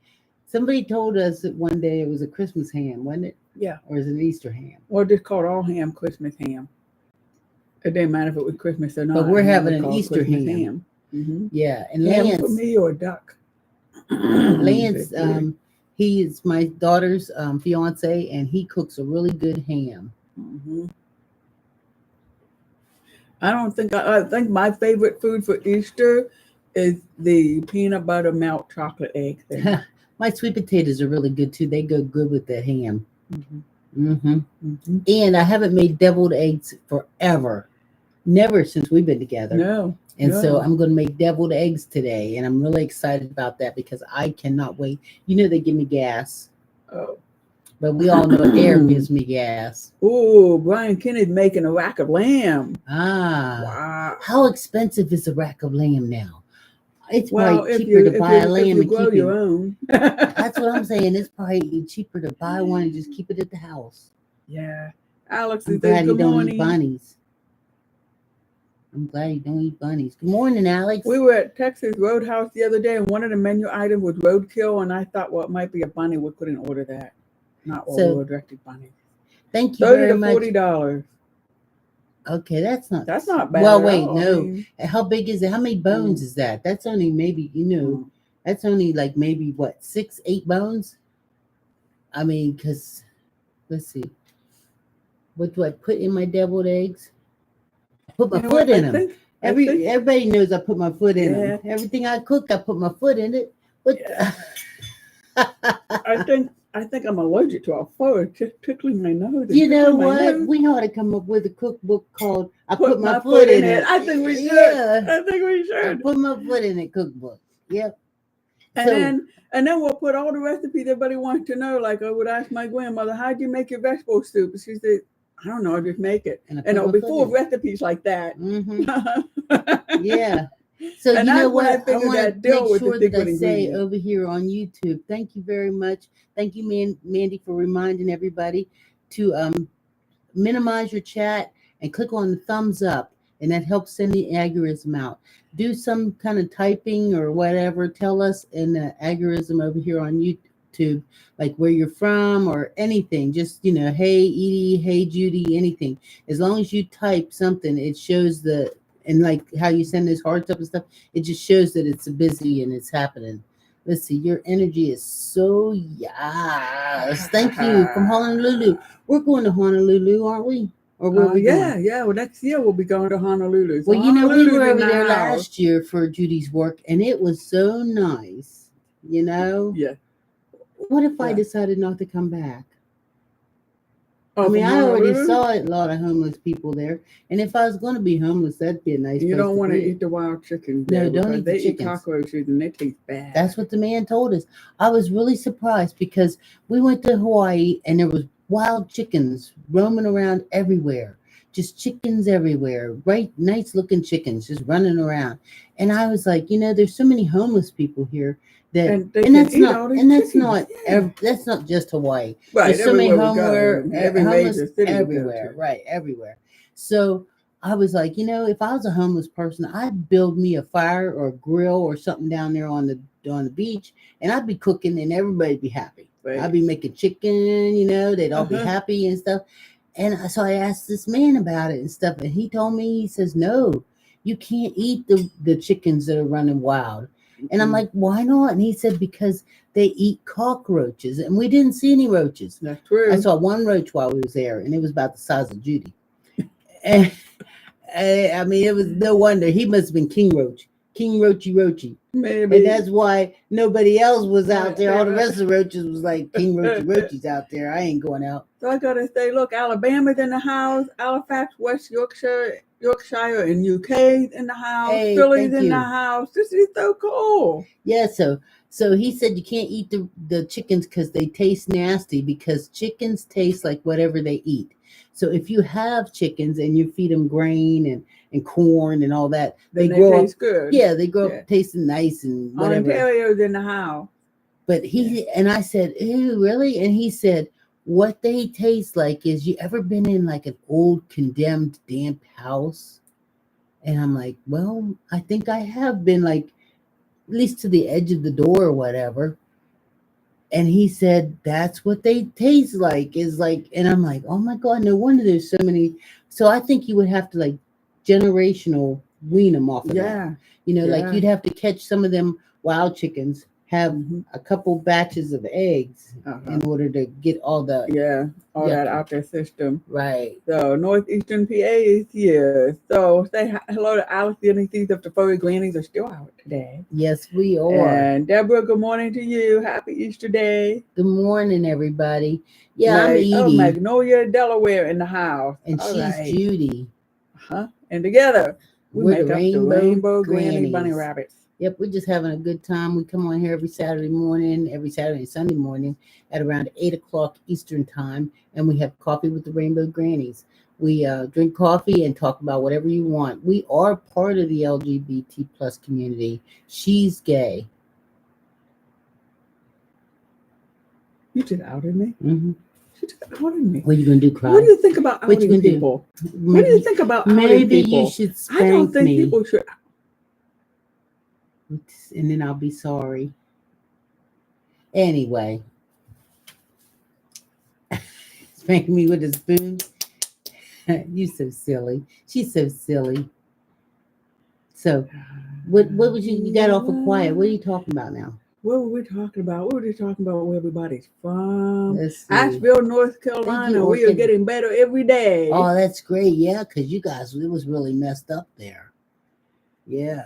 Somebody told us that one day it was a Christmas ham, wasn't it? Yeah. Or is it an Easter ham? Well, just called all ham Christmas ham. It didn't matter if it was Christmas or not. But we're having an Easter ham. Mm-hmm. Yeah. And ham Lance, for me or a duck? Lance, he is my daughter's fiance, and he cooks a really good ham. Mm-hmm. I think my favorite food for Easter is the peanut butter melt chocolate egg thing. My sweet potatoes are really good too. They go good with the ham. Mm-hmm. Mm-hmm. Mm-hmm. And I haven't made deviled eggs forever. Never since we've been together. No. And so I'm going to make deviled eggs today. And I'm really excited about that because I cannot wait. You know, they give me gas. Oh. But we all know air gives me gas. Oh, Brian Kennedy's making a rack of lamb. Wow. How expensive is a rack of lamb now? It's probably if cheaper to buy a lamb and grow keep your it. own. That's what I'm saying. It's probably cheaper to buy one and just keep it at the house. Yeah. Alex is glad you don't eat bunnies. I'm glad you don't eat bunnies. Good morning, Alex. We were at Texas Roadhouse the other day, and one of the menu items was roadkill, and I thought, well, it might be a bunny. We couldn't order that. Not all directed bunny. Thank you very much. $40. Okay, that's not bad. Well, wait, no. I mean, how big is it? How many bones is that? That's only maybe, that's only like maybe what, 6, 8 bones? I mean, because let's see. What do I put in my deviled eggs? I put my foot in them. Everybody knows I put my foot in them. Everything I cook, I put my foot in it. I think I'm allergic to our food. Just tickling my nose. You know what? We ought to come up with a cookbook called "I Put My Foot in It." I think we should. Yeah. I think we should. I put my foot in it cookbook. Yep. And then we'll put all the recipes everybody wants to know. Like I would ask my grandmother, "How'd you make your vegetable soup?" She said, I don't know, just make it. And a And it'll couple be of full of puddings. recipes like that. Yeah. So And you know that's when I what? I figured want that to deal make with the sure that I secret say ingredient. over here on YouTube. Thank you very much. Thank you, Mandy, for reminding everybody to minimize your chat and click on the thumbs up, and that helps send the algorithm out. Do some kind of typing or whatever. Tell us in the algorithm over here on YouTube, like where you're from or anything. Just, hey Edie, hey Judy, anything. As long as you type something, it shows and like how you send those hearts up and stuff, it just shows that it's busy and it's happening. Let's see, your energy is so yes. Thank you from Honolulu. We're going to Honolulu, aren't we? Or where are we going? Yeah. Well, next year we'll be going to Honolulu. So Well, we Honolulu's were in over the there house. last year for Judy's work, and it was so nice. Yeah. What if I Yeah. decided not to come back? Oh, I mean, from I already Honolulu? saw a lot of homeless people there, and if I was going to be homeless, that'd be a nice You place don't to want to be. eat the wild chickens No, there don't because eat the they eat chickens. cockroaches and they taste bad. That's what the man told us. I was really surprised because we went to Hawaii and there was wild chickens roaming around everywhere. Just chickens everywhere. Right, nice looking chickens just running around. And I was like, there's so many homeless people here that And they and can that's eat not all these and that's chickens. not Yeah. that's not just Hawaii. Right, There's so many everywhere we go, every homeless major city we go everywhere, to. right, everywhere. So I was like, if I was a homeless person, I'd build me a fire or a grill or something down there on the beach, and I'd be cooking, and everybody'd be happy. Right. I'd be making chicken, they'd all be happy and stuff. And so I asked this man about it and stuff, and he told me, he says, no, you can't eat the chickens that are running wild. And I'm like, why not? And he said, because they eat cockroaches, and we didn't see any roaches. That's true. I saw one roach while we was there, and it was about the size of Judy. And I mean, it was no wonder he must have been King Roach, King Roachy Roachy. Maybe. And that's why nobody else was out there. All the rest of the roaches was like, King Roachy Roachy's out there. I ain't going out. So I gotta say, look, Alabama's in the house, Halifax, West Yorkshire, and UK's in the house, Hey, Philly's thank in you. the house. This is so cool. Yeah, so he said you can't eat the chickens because they taste nasty, because chickens taste like whatever they eat. So if you have chickens and you feed them grain and corn and all that, Then they grow taste up good. Yeah, they grow up tasting nice and whatever. Ontario's in the house. But and I said, ew, really? And he said, what they taste like is, you ever been in like an old condemned damp house? And I'm like, well, I think I have been, like, at least to the edge of the door or whatever. And he said, that's what they taste like, is like, and I'm like, oh my God, no wonder there's so many. So I think you would have to, like, generational wean them off of that. Like you'd have to catch some of them wild chickens, have a couple batches of eggs in order to get all the that out their system. Right. So Northeastern PA is here. So say hello to Alice. The these of the furry grannies are still out today. Yes, we are. And Deborah, good morning to you. Happy Easter Day. Good morning, everybody. Yeah, I'm Edie. Oh, Magnolia, Delaware in the house. And she's Judy. And together we make the up the Rainbow Granny Bunny Rabbits. Yep, we're just having a good time. We come on here every Saturday and Sunday morning at around 8 o'clock Eastern time, and we have coffee with the Rainbow Grannies. We drink coffee and talk about whatever you want. We are part of the LGBT plus community. She's gay. You just outed me? Mm-hmm. She just outed me. What are you going to do, cry? What do you think about outing people? What do you think about outing people? Maybe you should spank me. I don't think people should. And then I'll be sorry. Anyway. Spanking me with a spoon. You so silly. She's so silly. So, what was you got off of quiet? What are you talking about now? What were we talking about? We were just talking about where everybody's from. Asheville, North Carolina. We are getting better every day. Oh, that's great. Yeah, because you guys, it was really messed up there. Yeah.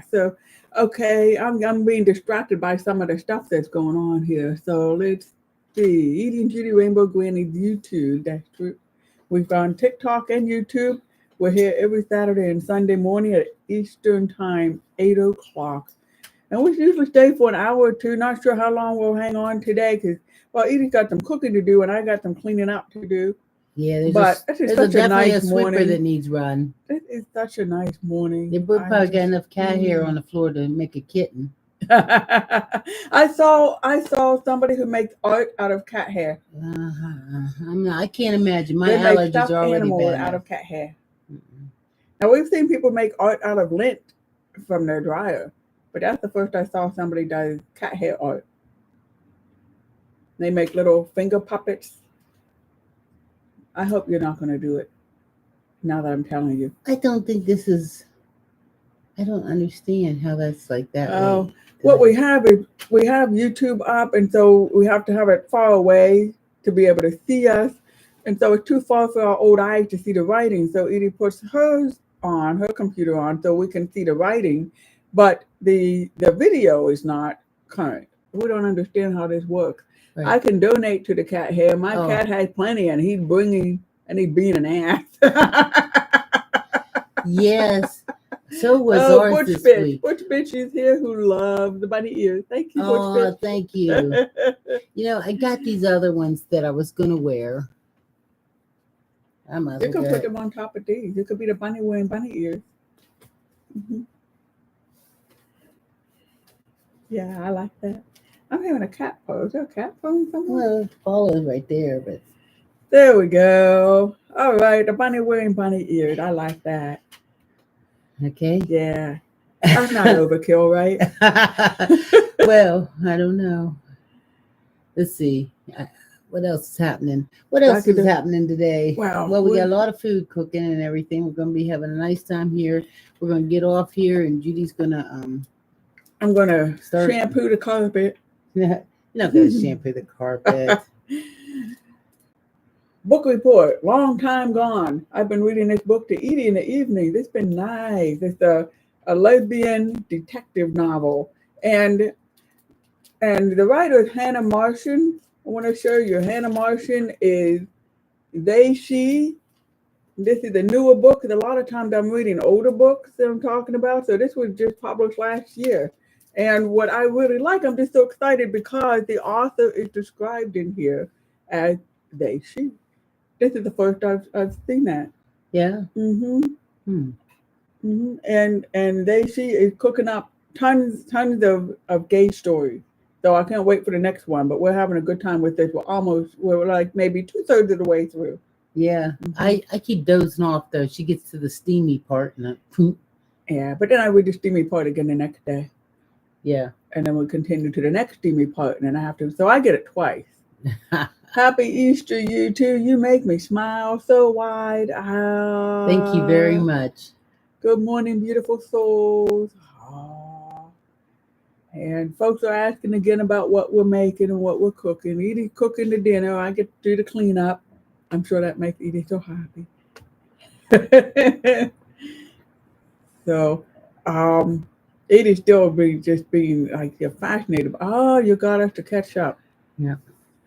So, okay, I'm being distracted by some of the stuff that's going on here. So let's see. Edie and Judy Rainbow Grannies YouTube. That's true. We've on TikTok and YouTube. We're here every Saturday and Sunday morning at Eastern Time, 8 o'clock. And we usually stay for an hour or two. Not sure how long we'll hang on today because, well, Edie's got some cooking to do and I got some cleaning up to do. Yeah, But this is such a definitely nice a sweeper morning. that needs run. It is such a nice morning. They probably got enough cat hair on the floor to make a kitten. I saw somebody who makes art out of cat hair. I can't imagine. My They make allergies stuffed are already animals bad. out of cat hair. Now we've seen people make art out of lint from their dryer, but that's the first I saw somebody does cat hair art. They make little finger puppets. I hope you're not going to do it. Now that I'm telling you. I don't think this is. I don't understand how that's like that. Oh, what we have is we have YouTube up, and so we have to have it far away to be able to see us, and so it's too far for our old eyes to see the writing. So Edie puts hers on, her computer on, so we can see the writing, but the video is not current. We don't understand how this works. Right. I can donate to the cat hair. My cat has plenty, and he's being an ass. Yes. So was ours this week. Butch Bitch is here who loves the bunny ears. Thank you, Butch Bitch. Thank you. I got these other ones that I was going to wear. You can put them on top of these. It could be the bunny wearing bunny ears. Mm-hmm. Yeah, I like that. I'm having a cat pose. Is there a cat pose somewhere? Well, follow right there, but there we go. All right, the bunny wearing bunny ears. I like that. Okay. Yeah. That's not overkill, right? Well, I don't know. Let's see. What else is happening? What else is happening today? Well, we got a lot of food cooking and everything. We're going to be having a nice time here. We're going to get off here, and Judy's going to I'm going to shampoo the carpet. You're not going to shampoo the carpet. Book report, long time gone. I've been reading this book to Edie in the evening. It's been nice. It's a lesbian detective novel. And the writer is Hannah Martian. I want to show you. Hannah Martian is they, she. This is a newer book, because a lot of times I'm reading older books that I'm talking about. So this was just published last year. And what I really like, I'm just so excited because the author is described in here as they, she. This is the first I've seen that. Yeah. Mm-hmm. Mm-hmm. And she is cooking up tons of gay stories. So I can't wait for the next one. But we're having a good time with this. We're like maybe 2/3 of the way through. Yeah. Mm-hmm. I keep dozing off though. She gets to the steamy part and yeah, but then I read the steamy part again the next day. Yeah. And then we continue to the next steamy part, and then I have to. So I get it twice. Happy Easter, you too. You make me smile so wide. Thank you very much. Good morning, beautiful souls. And folks are asking again about what we're making and what we're cooking. Edie's cooking the dinner. I get to do the cleanup. I'm sure that makes Edie so happy. So, Edie still being like you're fascinated. Oh, you got us to catch up. Yeah.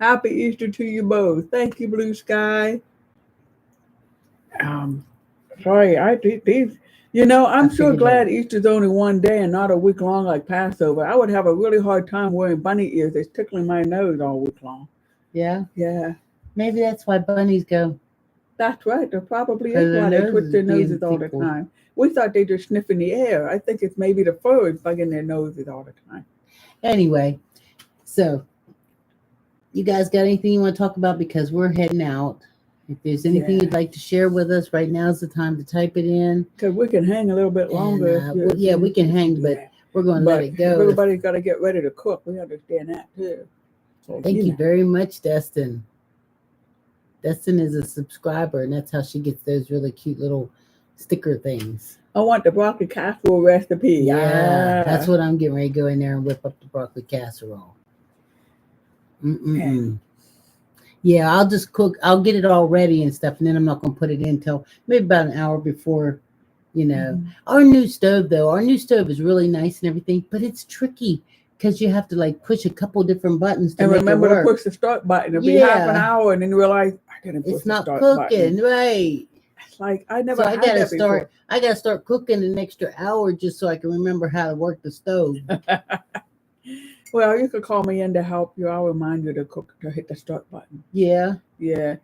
Happy Easter to you both. Thank you, Blue Sky. Sorry, I'm sure glad Easter's only one day and not a week long like Passover. I would have a really hard time wearing bunny ears. It's tickling my nose all week long. Yeah? Yeah. Maybe that's why bunnies go. That's right. There probably is why they twist their noses all the time. We thought they just sniff in the air. I think it's maybe the fur is bugging their noses all the time. Anyway, so you guys got anything you want to talk about? Because we're heading out. If there's anything you'd like to share with us, right now is the time to type it in. Because we can hang a little bit longer. And, we can hang, but we're going to let it go. Everybody's got to get ready to cook. We understand that too. So, Thank you very much, Destin. Destin is a subscriber, and that's how she gets those really cute little sticker things. I want the broccoli casserole recipe. Yeah, that's what I'm getting ready to go in there and whip up the broccoli casserole. Yeah, I'll just cook. I'll get it all ready and stuff, and then I'm not going to put it in until maybe about an hour before, Our new stove, though, is really nice and everything, but it's tricky because you have to, like, push a couple different buttons to make remember it work. To push the start button. It'll be half an hour, and then you realize, I didn't push it's not cooking, right. like I never So had that before. I gotta start cooking an extra hour just so I can remember how to work the stove. Well, you could call me in to help you. I'll remind you to hit the start button. Yeah. Yeah.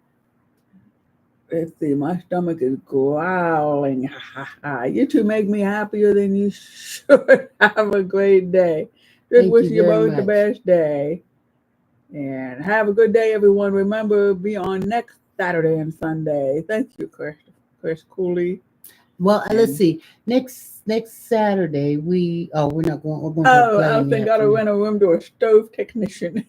Let's see, my stomach is growling. Ha ha ha. You two make me happier than you should. Have a great day. Just Thank wishing you you very both the much. best day. And have a good day, everyone. Remember, be on next Saturday and Sunday. Thank you, Chris Cooley. Well, let's And see. Next Saturday we're not going. We're going to a oh, play I in the think I gotta afternoon. rent a room to a stove technician.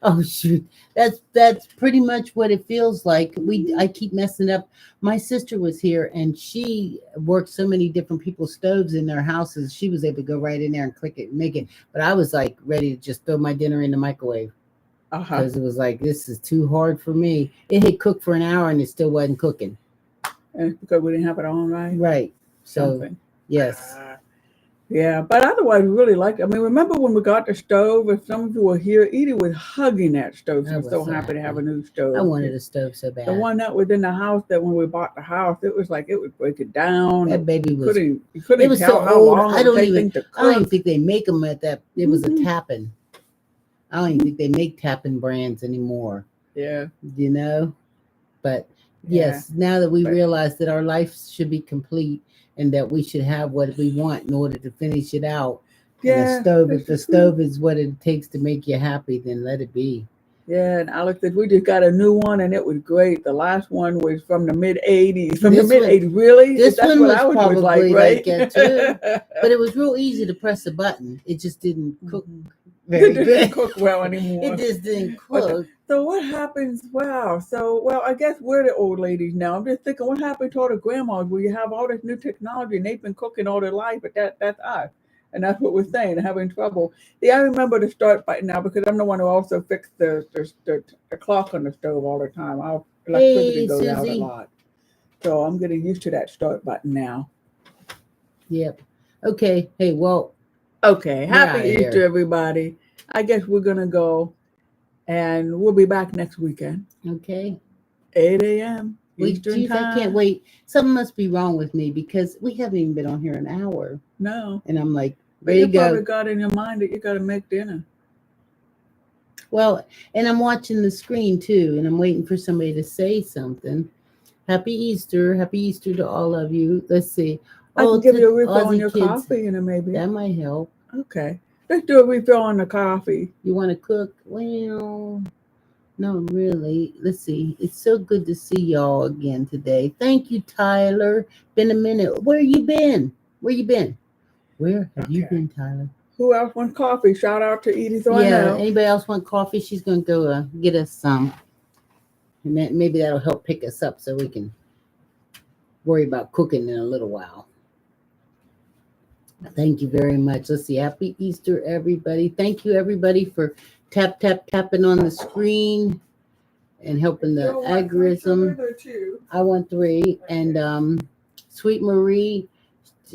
Oh shoot, that's pretty much what it feels like. I keep messing up. My sister was here and she worked so many different people's stoves in their houses. She was able to go right in there and click it and make it. But I was like ready to just throw my dinner in the microwave Uh-huh. because it was like this is too hard for me. It had cooked for an hour and it still wasn't cooking. And it's because we didn't have it on right. Right. So Something. yes. Yeah, but otherwise, we really liked it. I mean, remember when we got the stove? If some of you were here, Edie was hugging that stove. She I was was so so happy to have a happy. new stove. I wanted a stove so bad. The one that was in the house, that when we bought the house, it was like it would break it down. That baby was. You couldn't It was tell so how old. long I it don't would take even. things to I don't even cook. think they make them at that. It was a Mhm. Tappan. I don't even think they make Tappan brands anymore. Yeah, You know. But yeah. yes, now that we But realize that our life should be complete and that we should have what we want in order to finish it out. And the yeah, stove, this if the is stove is what it takes to make you happy, then let it be. yeah. And Alex said we just got a new one, and it was great. The last one was from the mid '80s. From the This mid one, '80s, really? this That's one what was ours was like, probably right? like that too. But it was real easy to press a button. It just didn't cook Mhm. very It didn't good. cook well It anymore. just didn't But cook. so what happens? Wow. So well, I guess we're the old ladies now. I'm just thinking, what happened to all the grandmas where you have all this new technology and they've been cooking all their life, but that's us, and that's what we're saying, having trouble. Yeah, I remember the start button now because I'm the one who also fixed the clock on the stove all the time. Our electricity Hey, goes out a Susie. lot, so I'm getting used to that start button now. Yep. Okay. Hey, well, Okay, we're happy out of Easter, here. everybody. I guess we're gonna go, and we'll be back next weekend. Okay. 8 a.m. Wait, Eastern geez, I can't time. wait. Something must be wrong with me because we haven't even been on here an hour. No. And I'm like, But ready you to probably go. got in your mind that you got to make dinner. Well, and I'm watching the screen too, and I'm waiting for somebody to say something. Happy Easter. Happy Easter to all of you. Let's see. I can Oh, give to you a refill on Aussie your kids, coffee, maybe. that might help. Okay. Let's do a refill on the coffee. You want to cook? Well, no, really. Let's see. It's so good to see y'all again today. Thank you, Tyler. Been a minute. Where you been? Where you been? Where have you Okay. been, Tyler? Who else wants coffee? Shout out to Edie, so I Yeah. know. Anybody else want coffee? She's gonna go get us some, and maybe that'll help pick us up so we can worry about cooking in a little while. Thank you very much. Let's see. Happy Easter, everybody. Thank you, everybody, for tapping on the screen and helping the algorithm. I want 3. And Sweet Marie,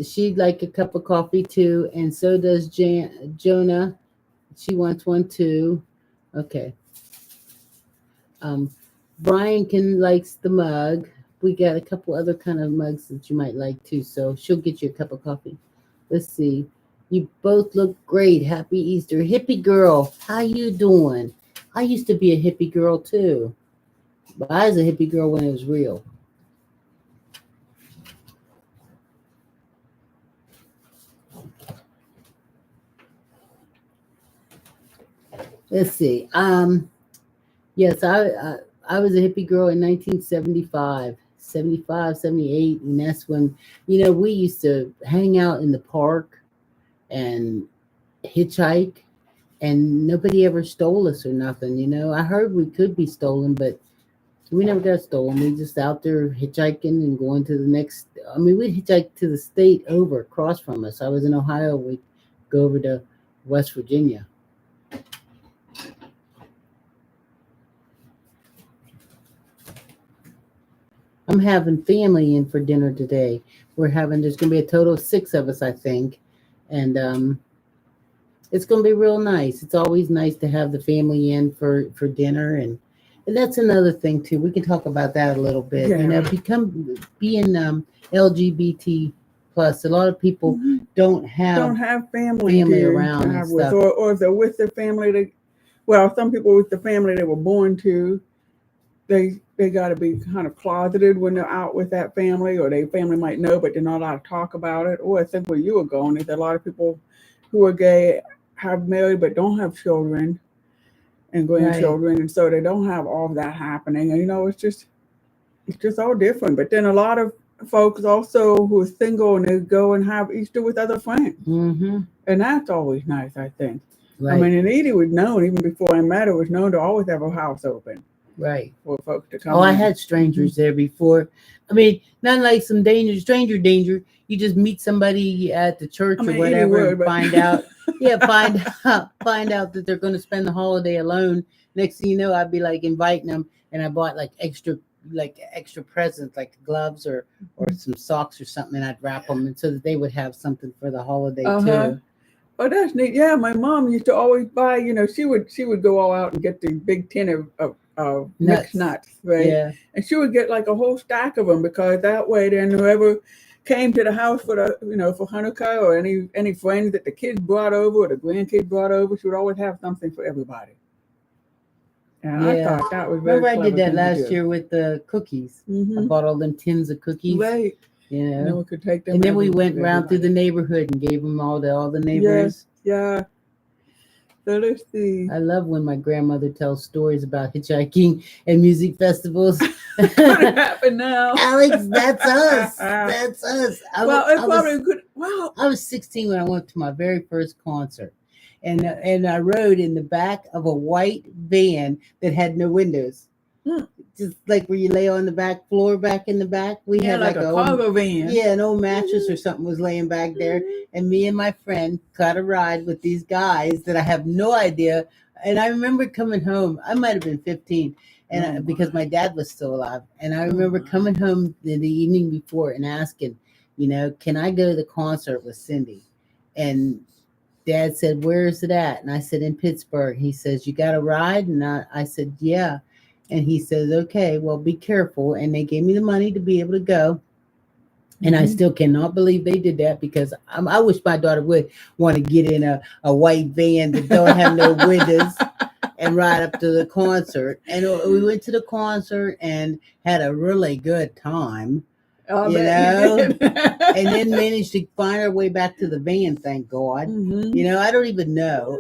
she'd like a cup of coffee too. And so does Jonah. She wants one too. Okay. Brian likes the mug. We got a couple other kind of mugs that you might like too. So she'll get you a cup of coffee. Let's see. You both look great. Happy Easter. Hippie girl, how you doing? I used to be a hippie girl too. But I was a hippie girl when it was real. Let's see. Yes, I was a hippie girl in 1975, 75, 78, and that's when we used to hang out in the park and hitchhike, and nobody ever stole us or nothing. I heard we could be stolen, but we never got stolen. We just out there hitchhiking and going to the next. I mean, we'd hitchhike to the state over across from us. I was in Ohio. We'd go over to West Virginia. I'm having family in for dinner today. There's going to be a total of 6 of us, I think. And it's going to be real nice. It's always nice to have the family in for dinner. And And that's another thing too. We can talk about that a little bit. You know, Yeah. being LGBT plus. A lot of people Mhm. don't Don't have have family around to and have with, stuff. or if they're with their family, well, some people with the family they were born to, they got to be kind of closeted when they're out with that family, or their family might know, but they're not allowed to talk about it. Or I think where you were going is that a lot of people who are gay have married but don't have children and Right. grandchildren, and so they don't have all of that happening. And it's just all different. But then a lot of folks also who are single and they go and have Easter with other friends, Mm-hmm. and that's always nice, I think. I Right. mean, and Edie was known even before I met her was known to always have her house open Right. for folks to Oh, come I in. had strangers there before. I mean, not like some stranger danger. You just meet somebody at the church I or mean, Edie whatever and would, but find out. Yeah, find out that they're going to spend the holiday alone. Next thing you know, I'd be like inviting them, and I bought like extra presents, like gloves or some socks or something, and I'd wrap them, and so that they would have something for the holiday uh huh. too. Oh, that's neat. Yeah, my mom used to always buy. She would go all out and get the big tin of mixed Nuts. nuts, right? Yeah. And she would get like a whole stack of them because that way, then whoever came to the house for for Hanukkah or any friends that the kids brought over or the grandkids brought over, she would always have something for everybody. And I Yeah. thought that was a very Remember I did clever that thing to last do. year with the cookies. I Mm-hmm. bought all them tins of cookies, Right. you And then know. we could take them And then we to went around through the everybody. neighborhood and gave them all the Yes. neighbors. Yeah. So let's see. I love when my grandmother tells stories about hitchhiking and music festivals. Could it happen now? Alex, that's us. That's us. Well, it probably could. Wow. I was 16 when I went to my very first concert. And I rode in the back of a white van that had no windows. Hmm. Just like where you lay on the back floor back in the back. We Yeah, had like like a a old, cargo van. yeah, an old mattress or something was laying back there. And me and my friend got a ride with these guys that I have no idea. And I remember coming home. I might have been 15, and because my dad was still alive. And I remember coming home the evening before and asking, can I go to the concert with Cindy? And Dad said, "Where is it at?" And I said, "In Pittsburgh." He says, "You got a ride?" And I said, "Yeah." And he says, "Okay, well, be careful." And they gave me the money to be able to go. And I still cannot believe they did that because I wish my daughter would want to get in a white van that don't have no windows and ride up to the concert. And we went to the concert and had a really good time, I you bet you know, did. and then managed to find our way back to the van, thank God. Mm-hmm. I don't even know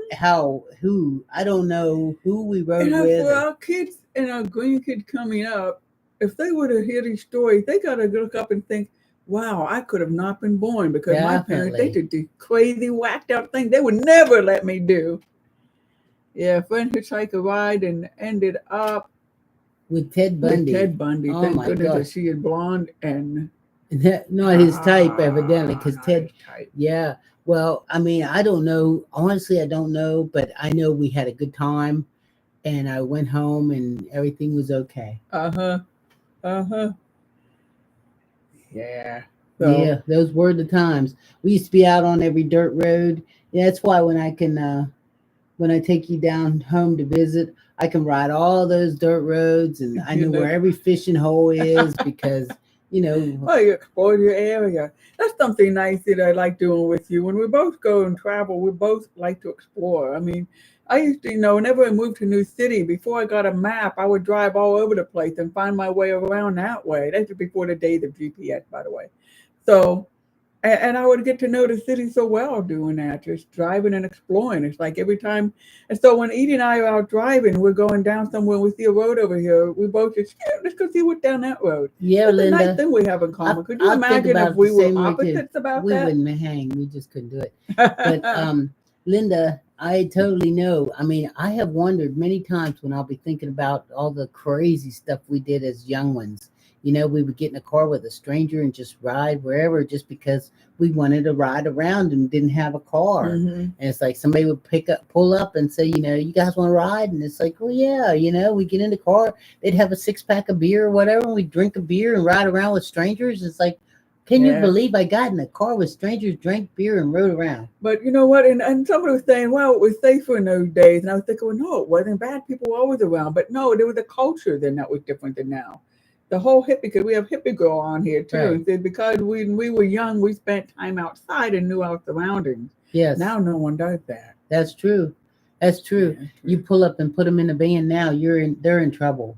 I don't know who we rode with. For our kids and our grandkids coming up, if they were to hear these stories, they got to look up and think, wow, I could have not been born because my parents, they Definitely. did these crazy, whacked out things they would never let me do. Yeah, friend hitchhiked a ride and ended up With Ted with Bundy. Ted Bundy. Oh Thank my goodness that gosh. she is blonde and Not his type, evidently, because not Ted, his type. yeah. Well, I mean, I don't know. Honestly, I don't know, but I know we had a good time and I went home and everything was okay. Uh-huh. Uh-huh. Yeah. So Yeah, those were the times. We used to be out on every dirt road. Yeah, that's why when I take you down home to visit, I can ride all those dirt roads and I you know know. where every fishing hole is because, Well, you explore your area. That's something nice that I like doing with you. When we both go and travel, we both like to explore. I mean, I used to, whenever I moved to a new city, before I got a map, I would drive all over the place and find my way around that way. That's before the days of GPS, by the way. So, and I would get to know the city so well doing that, just driving and exploring. It's like every time. And so when Edie and I are out driving, we're going down somewhere, we see a road over here, we both just, yeah, let's go see what's down that road. yeah, That's a nice Linda, thing we have in common. Could you I think imagine if about it the we were same way too. opposites about We that? wouldn't hang. We just couldn't do it. But Linda, I totally know. I mean, I have wondered many times when I'll be thinking about all the crazy stuff we did as young ones. We would get in a car with a stranger and just ride wherever just because we wanted to ride around and didn't have a car. hmm And it's like somebody would pull up and say, you guys want to ride? And it's like, well, yeah, we get in the car. They'd have a 6-pack of beer or whatever. And we drink a beer and ride around with strangers. It's like, Can you believe I got in a car with strangers, drank beer, and rode around? But you know what? And somebody was saying, well, it was safer in those days. And I was thinking, well, no, it wasn't. Bad people were always around. But no, there was a culture then that was different than now. The whole hippie, because we have hippie girl on here too. Right. And said because when we were young, we spent time outside and knew our surroundings. Yes. Now no one does that. That's true. That's true. Yeah. You pull up and put them in a van now, they're in trouble.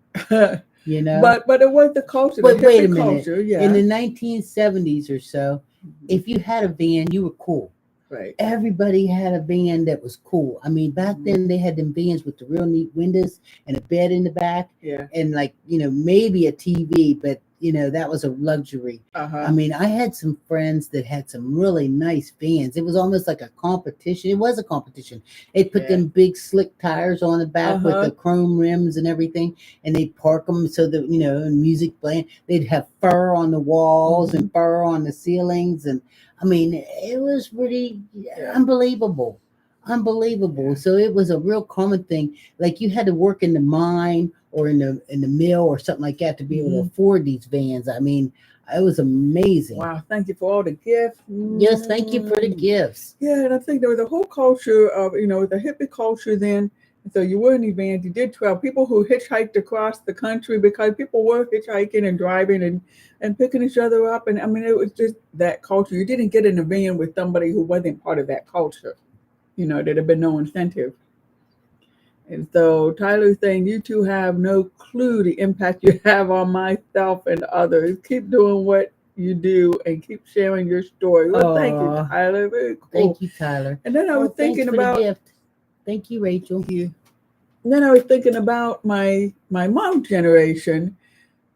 You know. But it was the culture. But the wait a minute. Culture, yeah. In the 1970s or so, if you had a van, you were cool. Right. Everybody had a van that was cool. I mean, back then they had them vans with the real neat windows and a bed in the back. Yeah. And like, maybe a TV, but that was a luxury. I mean, I had some friends that had some really nice vans. It was almost like a competition. It was a competition. They put them big slick tires on the back with the chrome rims and everything, and they'd park them so that, music playing. They'd have fur on the walls and fur on the ceilings. And I mean, it was pretty unbelievable. Yeah. So it was a real common thing. Like you had to work in the mine or in the mill or something like that to be able to afford these vans. I mean, it was amazing. Wow, thank you for all the gifts. Yes, thank you for the gifts. Yeah, and I think there was a whole culture of, the hippie culture then. So you were in these vans, you did travel. People who hitchhiked across the country because people were hitchhiking and driving and picking each other up. And I mean, it was just that culture. You didn't get in a van with somebody who wasn't part of that culture. There'd have been no incentive. And so Tyler's saying, you two have no clue the impact you have on myself and others. Keep doing what you do and keep sharing your story. Well, thank you, Tyler. Very cool. Thank you, Tyler. And then I was thinking about the gift. Thank you, Rachel. Thank you. And then I was thinking about my mom's generation.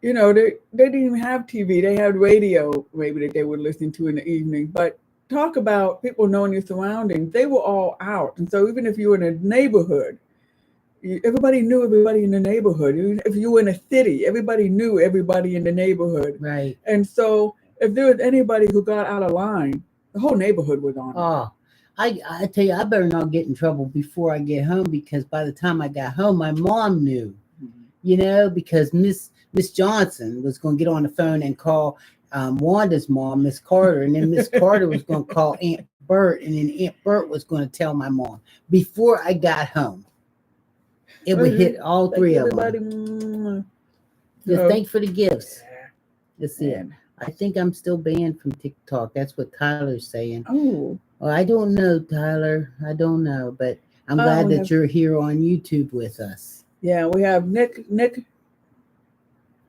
They didn't even have TV. They had radio, maybe, that they would listen to in the evening. But talk about people knowing your surroundings. They were all out. And so even if you were in a neighborhood, everybody knew everybody in the neighborhood. Even if you were in a city, everybody knew everybody in the neighborhood. Right. And so if there was anybody who got out of line, the whole neighborhood was on it. Oh, I tell you, I better not get in trouble before I get home, because by the time I got home, my mom knew, because Miss Johnson was going to get on the phone and call Wanda's mom, Miss Carter, and then Miss Carter was going to call Aunt Bert, and then Aunt Bert was going to tell my mom before I got home. It would hit all three of them. Just thanks for the gifts. That's it. I think I'm still banned from TikTok. That's what Tyler's saying. Oh. Well, I don't know, Tyler. I don't know, but I'm glad that you're here on YouTube with us. Yeah, we have Nick. Nick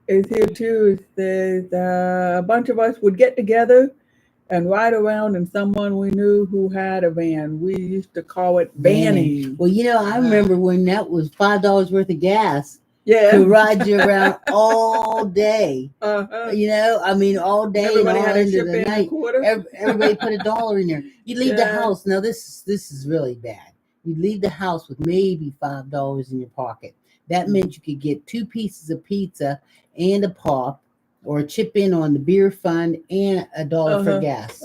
is here too. It says a bunch of us would get together and ride around in someone we knew who had a van. We used to call it vanning. Well, I remember when that was $5 worth of gas. Yeah. To ride you around all day. I mean, all day. Everybody and all had into the night. Everybody put $1 in there. You leave the house. Now, this is really bad. You leave the house with maybe $5 in your pocket. That meant you could get 2 pieces of pizza and a pop, or chip in on the beer fund and $1 for gas.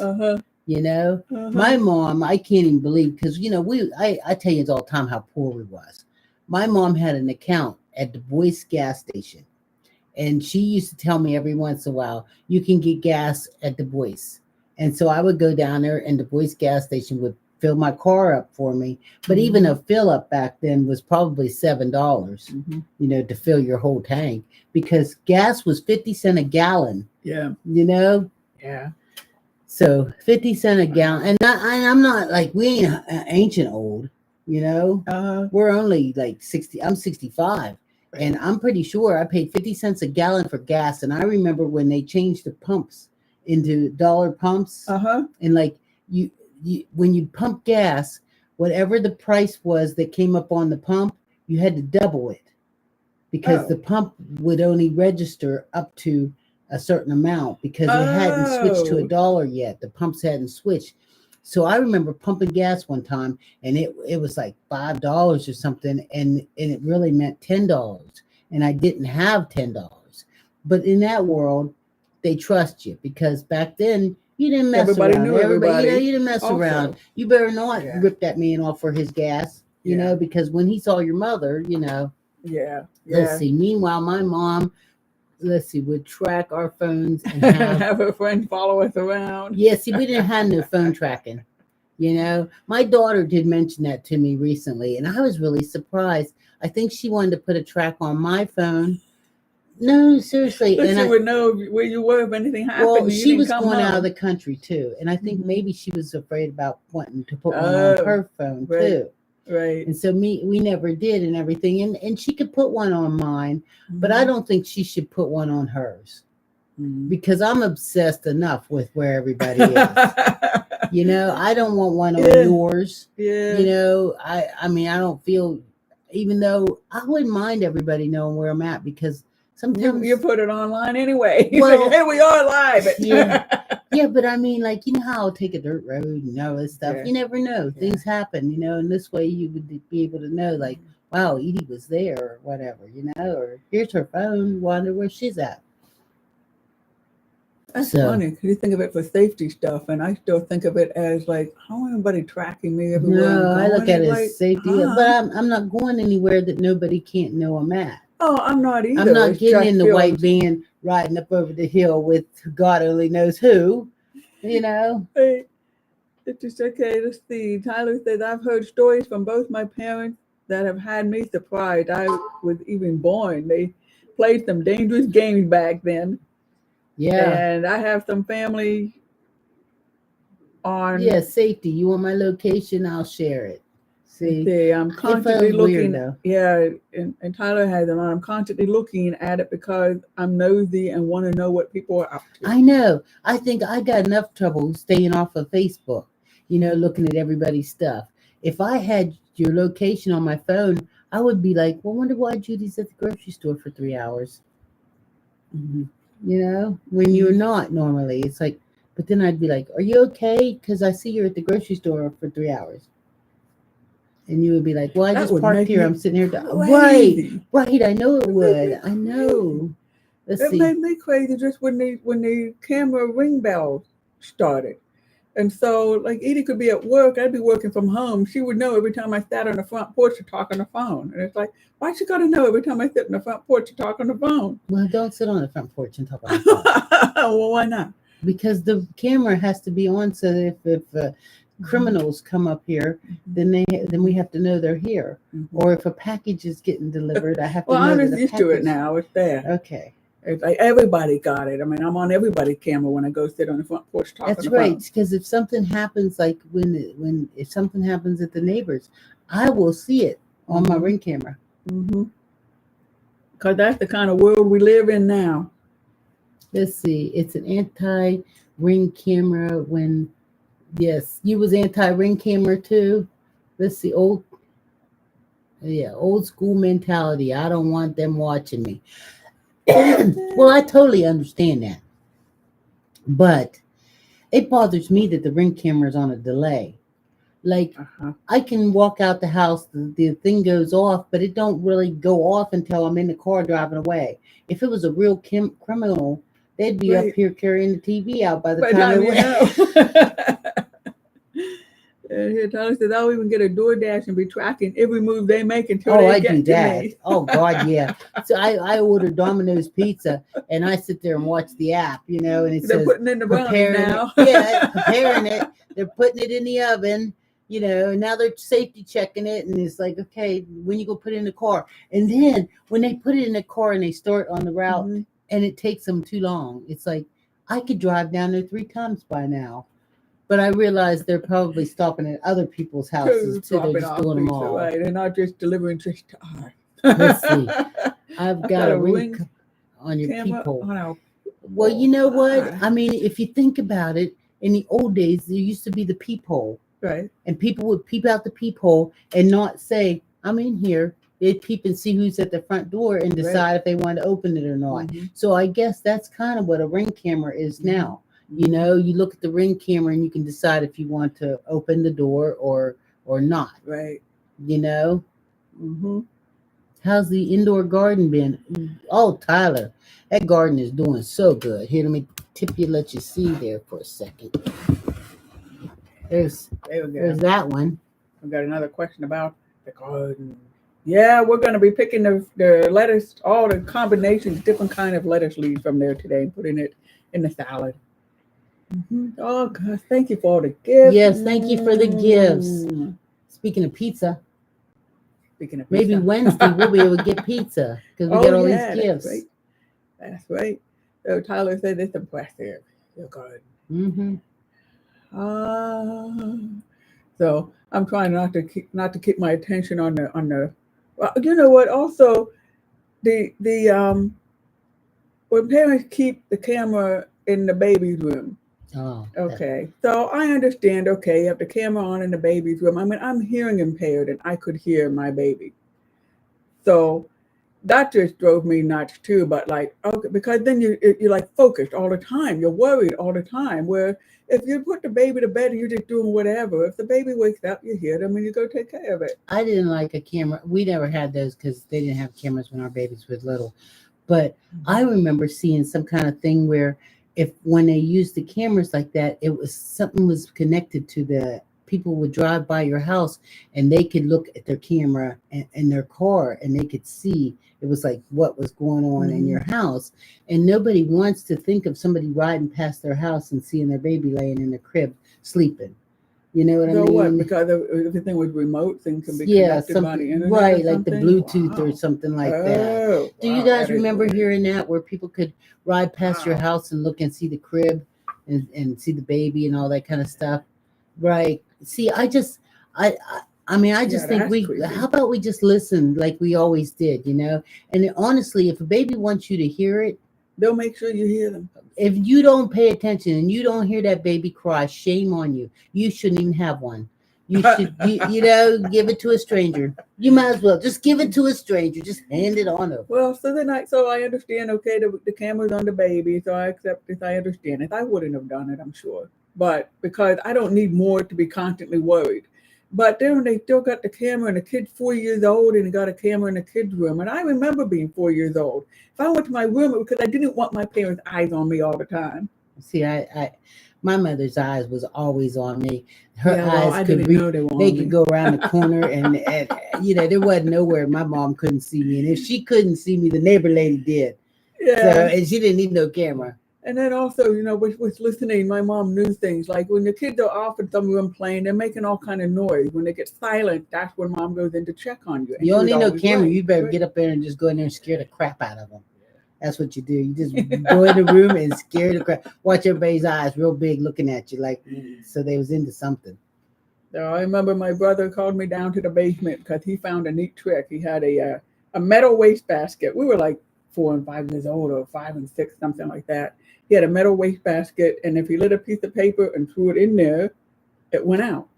My mom, I can't even believe, because I tell you all the time how poor we was. My mom had an account at the Boyce gas station, and she used to tell me every once in a while, you can get gas at the Boyce. And so I would go down there, and the Boyce gas station would fill my car up for me. But even a fill up back then was probably $7, to fill your whole tank, because gas was 50 cents a gallon. Yeah. Yeah. So 50 cents a gallon. And I'm not like, we ain't ancient old, we're only like 60. I'm 65. And I'm pretty sure I paid 50 cents a gallon for gas. And I remember when they changed the pumps into dollar pumps. And like when you pump gas, whatever the price was that came up on the pump, you had to double it, because the pump would only register up to a certain amount, because it hadn't switched to $1 yet. The pumps hadn't switched. So I remember pumping gas one time, and it was like $5 or something, and it really meant $10, and I didn't have $10. But in that world, they trust you, because back then you didn't mess everybody around. Knew everybody. You didn't mess around. You better not rip that man off for his gas, because when he saw your mother, Yeah. Let's see. Meanwhile, my mom let's see, would track our phones and have a friend follow us around. Yeah, see, we didn't have no phone tracking. You know, my daughter did mention that to me recently, and I was really surprised. I think she wanted to put a track on my phone. No, seriously. So And she would know where you were if anything happened. well, and you she didn't was come going home. out of the country too, and I think Mhm. maybe she was afraid about wanting to put one on her phone right. too. Right. And so we never did and everything. And she could put one on mine, but I Mhm. don't think she should put one on hers Mhm. because I'm obsessed enough with where everybody is. You know, I don't want one on Yeah. yours. Yeah. You know, I mean, I don't feel, even though I wouldn't mind everybody knowing where I'm at because sometimes you put it online anyway. Well, hey, we are live. Yeah. Yeah, but I mean, like, you know how I'll take a dirt road and all this stuff. Yeah. You never know. Yeah. Things happen, you know, and this way you would be able to know, like, wow, Edie was there or whatever, you know, or here's her phone, wonder where she's at. That's funny because you think of it for safety stuff, and I still think of it as like, how anybody tracking me everywhere I'm No, going? I look at it like, as safety, but I'm not going anywhere that nobody can't know I'm at. Oh, I'm not either. I'm not It's getting just in the feeling- white van riding up over the hill with God only knows who, you know. Hey, it's just okay. Let's see. Tyler says, I've heard stories from both my parents that have had me surprised I was even born. They played some dangerous games back then. Yeah. And I have some family on. Yeah, safety. You want my location? I'll share it. See, I'm constantly looking. Weird, yeah, and Tyler has them on. I'm constantly looking at it because I'm nosy and want to know what people are up to. I know. I think I got enough trouble staying off of Facebook, you know, looking at everybody's stuff. If I had your location on my phone, I would be like, well, wonder why Judy's at the grocery store for 3 hours. Mm-hmm. You know, when you're not normally, it's like, but then I'd be like, are you okay? Because I see you're at the grocery store for 3 hours. And you would be like, well, I just parked here. I'm sitting here. Right. I know it would. I know. It made me crazy just when the camera ring bell started. And so, like, Edie could be at work. I'd be working from home. She would know every time I sat on the front porch to talk on the phone. And it's like, why she got to know every time I sit on the front porch to talk on the phone? Well, don't sit on the front porch and talk on the phone. Well, why not? Because the camera has to be on so that if criminals come up here, then we have to know they're here. Mm-hmm. Or if a package is getting delivered, I have to know. Well, I'm just used to it now. It's there. Okay. It's like everybody got it. I mean, I'm on everybody's camera when I go sit on the front porch talking. That's right. Because if something happens, like if something happens at the neighbors, I will see it on my Ring camera. Mm-hmm. Because that's the kind of world we live in now. Let's see. It's an anti-Ring camera. Yes, you was anti-Ring camera too. Let's see. Old school mentality. I don't want them watching me. Well, I totally understand that. But it bothers me that the Ring camera is on a delay. Like, I can walk out the house, the thing goes off, but it don't really go off until I'm in the car driving away. If it was a real criminal, they'd be up here carrying the TV out by the time it went. Here, Tyler says, I'll even get a DoorDash and be tracking every move they make until they get to me. Oh, God, yeah. So I order Domino's pizza, and I sit there and watch the app, you know, and They're putting in the brownies now. Preparing it. They're putting it in the oven, you know, and now they're safety checking it, and it's like, okay, when you go put it in the car. And then when they put it in the car and they start on the route, and it takes them too long, it's like, I could drive down there 3 times by now. But I realize they're probably stopping at other people's houses too. They're just doing them all. Right. They're not just delivering just to ours. Let's see. I've got a ring on your peephole. Well, you know what? I mean, if you think about it, in the old days, there used to be the peephole. Right. And people would peep out the peephole and not say, I'm in here. They'd peep and see who's at the front door and decide if they want to open it or not. Mm-hmm. So I guess that's kind of what a Ring camera is now. You know, you look at the Ring camera and you can decide if you want to open the door or not. Right. You know? Mm-hmm. How's the indoor garden been? Oh, Tyler, that garden is doing so good. Here, let me let you see there for a second. There's that one. I've got another question about the garden. Yeah, we're going to be picking the lettuce, all the combinations, different kind of lettuce leaves from there today, and putting it in the salad. Oh gosh, thank you for all the gifts. Yes, thank you for the gifts. Speaking of pizza, Speaking of maybe pizza. Wednesday we'll be able to get pizza because we Oh got all these yeah, that's gifts. right. That's right. So Tyler said it's impressive. You're good. Mm-hmm. So I'm trying not to keep my attention on the. Well, you know what? Also, the when parents keep the camera in the baby's room. Oh, Okay, so I understand. Okay, you have the camera on in the baby's room. I mean, I'm hearing impaired, and I could hear my baby. So that just drove me nuts too. But like, okay, because then you're like focused all the time. You're worried all the time. Where if you put the baby to bed and you're just doing whatever, if the baby wakes up, you hear them and you go take care of it. I didn't like a camera. We never had those because they didn't have cameras when our babies were little. But I remember seeing some kind of thing where if when they used the cameras like that, it was something was connected to the people would drive by your house and they could look at their camera in their car and they could see it was like what was going on in your house. And nobody wants to think of somebody riding past their house and seeing their baby laying in the crib sleeping. You know what I So what? mean? Because everything with remote things can be Yeah, connected by the something internet or right, like the something. Bluetooth or Wow. something like that. Oh, Do you wow, guys that is remember weird. hearing that where people could ride past your Wow. house and look and see the crib and see the baby and all that kind of stuff? Right. See, I mean, I Yeah, just think that's we, creepy. how about we just listen like we always did, you know? And honestly, if a baby wants you to hear it, They'll make sure you hear them. if you don't pay attention and you don't hear that baby cry, shame on you. You shouldn't even have one. You should, you know, give it to a stranger. You might as well just give it to a stranger. Just hand it on over. Well, so I understand. Okay, the camera's on the baby, so I accept this. I understand it. I wouldn't have done it, I'm sure, but because I don't need more to be constantly worried. But then they still got the camera, and the kid's 4 years old, and they got a camera in the kid's room. And I remember being 4 years old. If I went to my room, it was because I didn't want my parents' eyes on me all the time. See, my mother's eyes was always on me. Her Yeah, well, eyes I could didn't know they were they on could me. go around the corner and you know there wasn't nowhere my mom couldn't see me, and if she couldn't see me, the neighbor lady did. So Yeah. and she didn't need no camera. And then also, with listening, my mom knew things like when the kids are off in some room playing, they're making all kind of noise. When they get silent, that's when mom goes in to check on you, and You she don't was need no always camera. right. You better Right. get up there and just go in there and scare the crap out of them. That's what you do. You just go in the room and scare the crap. Watch everybody's eyes real big looking at you like so they was into something. So I remember my brother called me down to the basement because he found a neat trick. He had a metal wastebasket. We were like 4 and 5 years old, or 5 and 6, something like that. He had a metal wastebasket, and if he lit a piece of paper and threw it in there, it went out.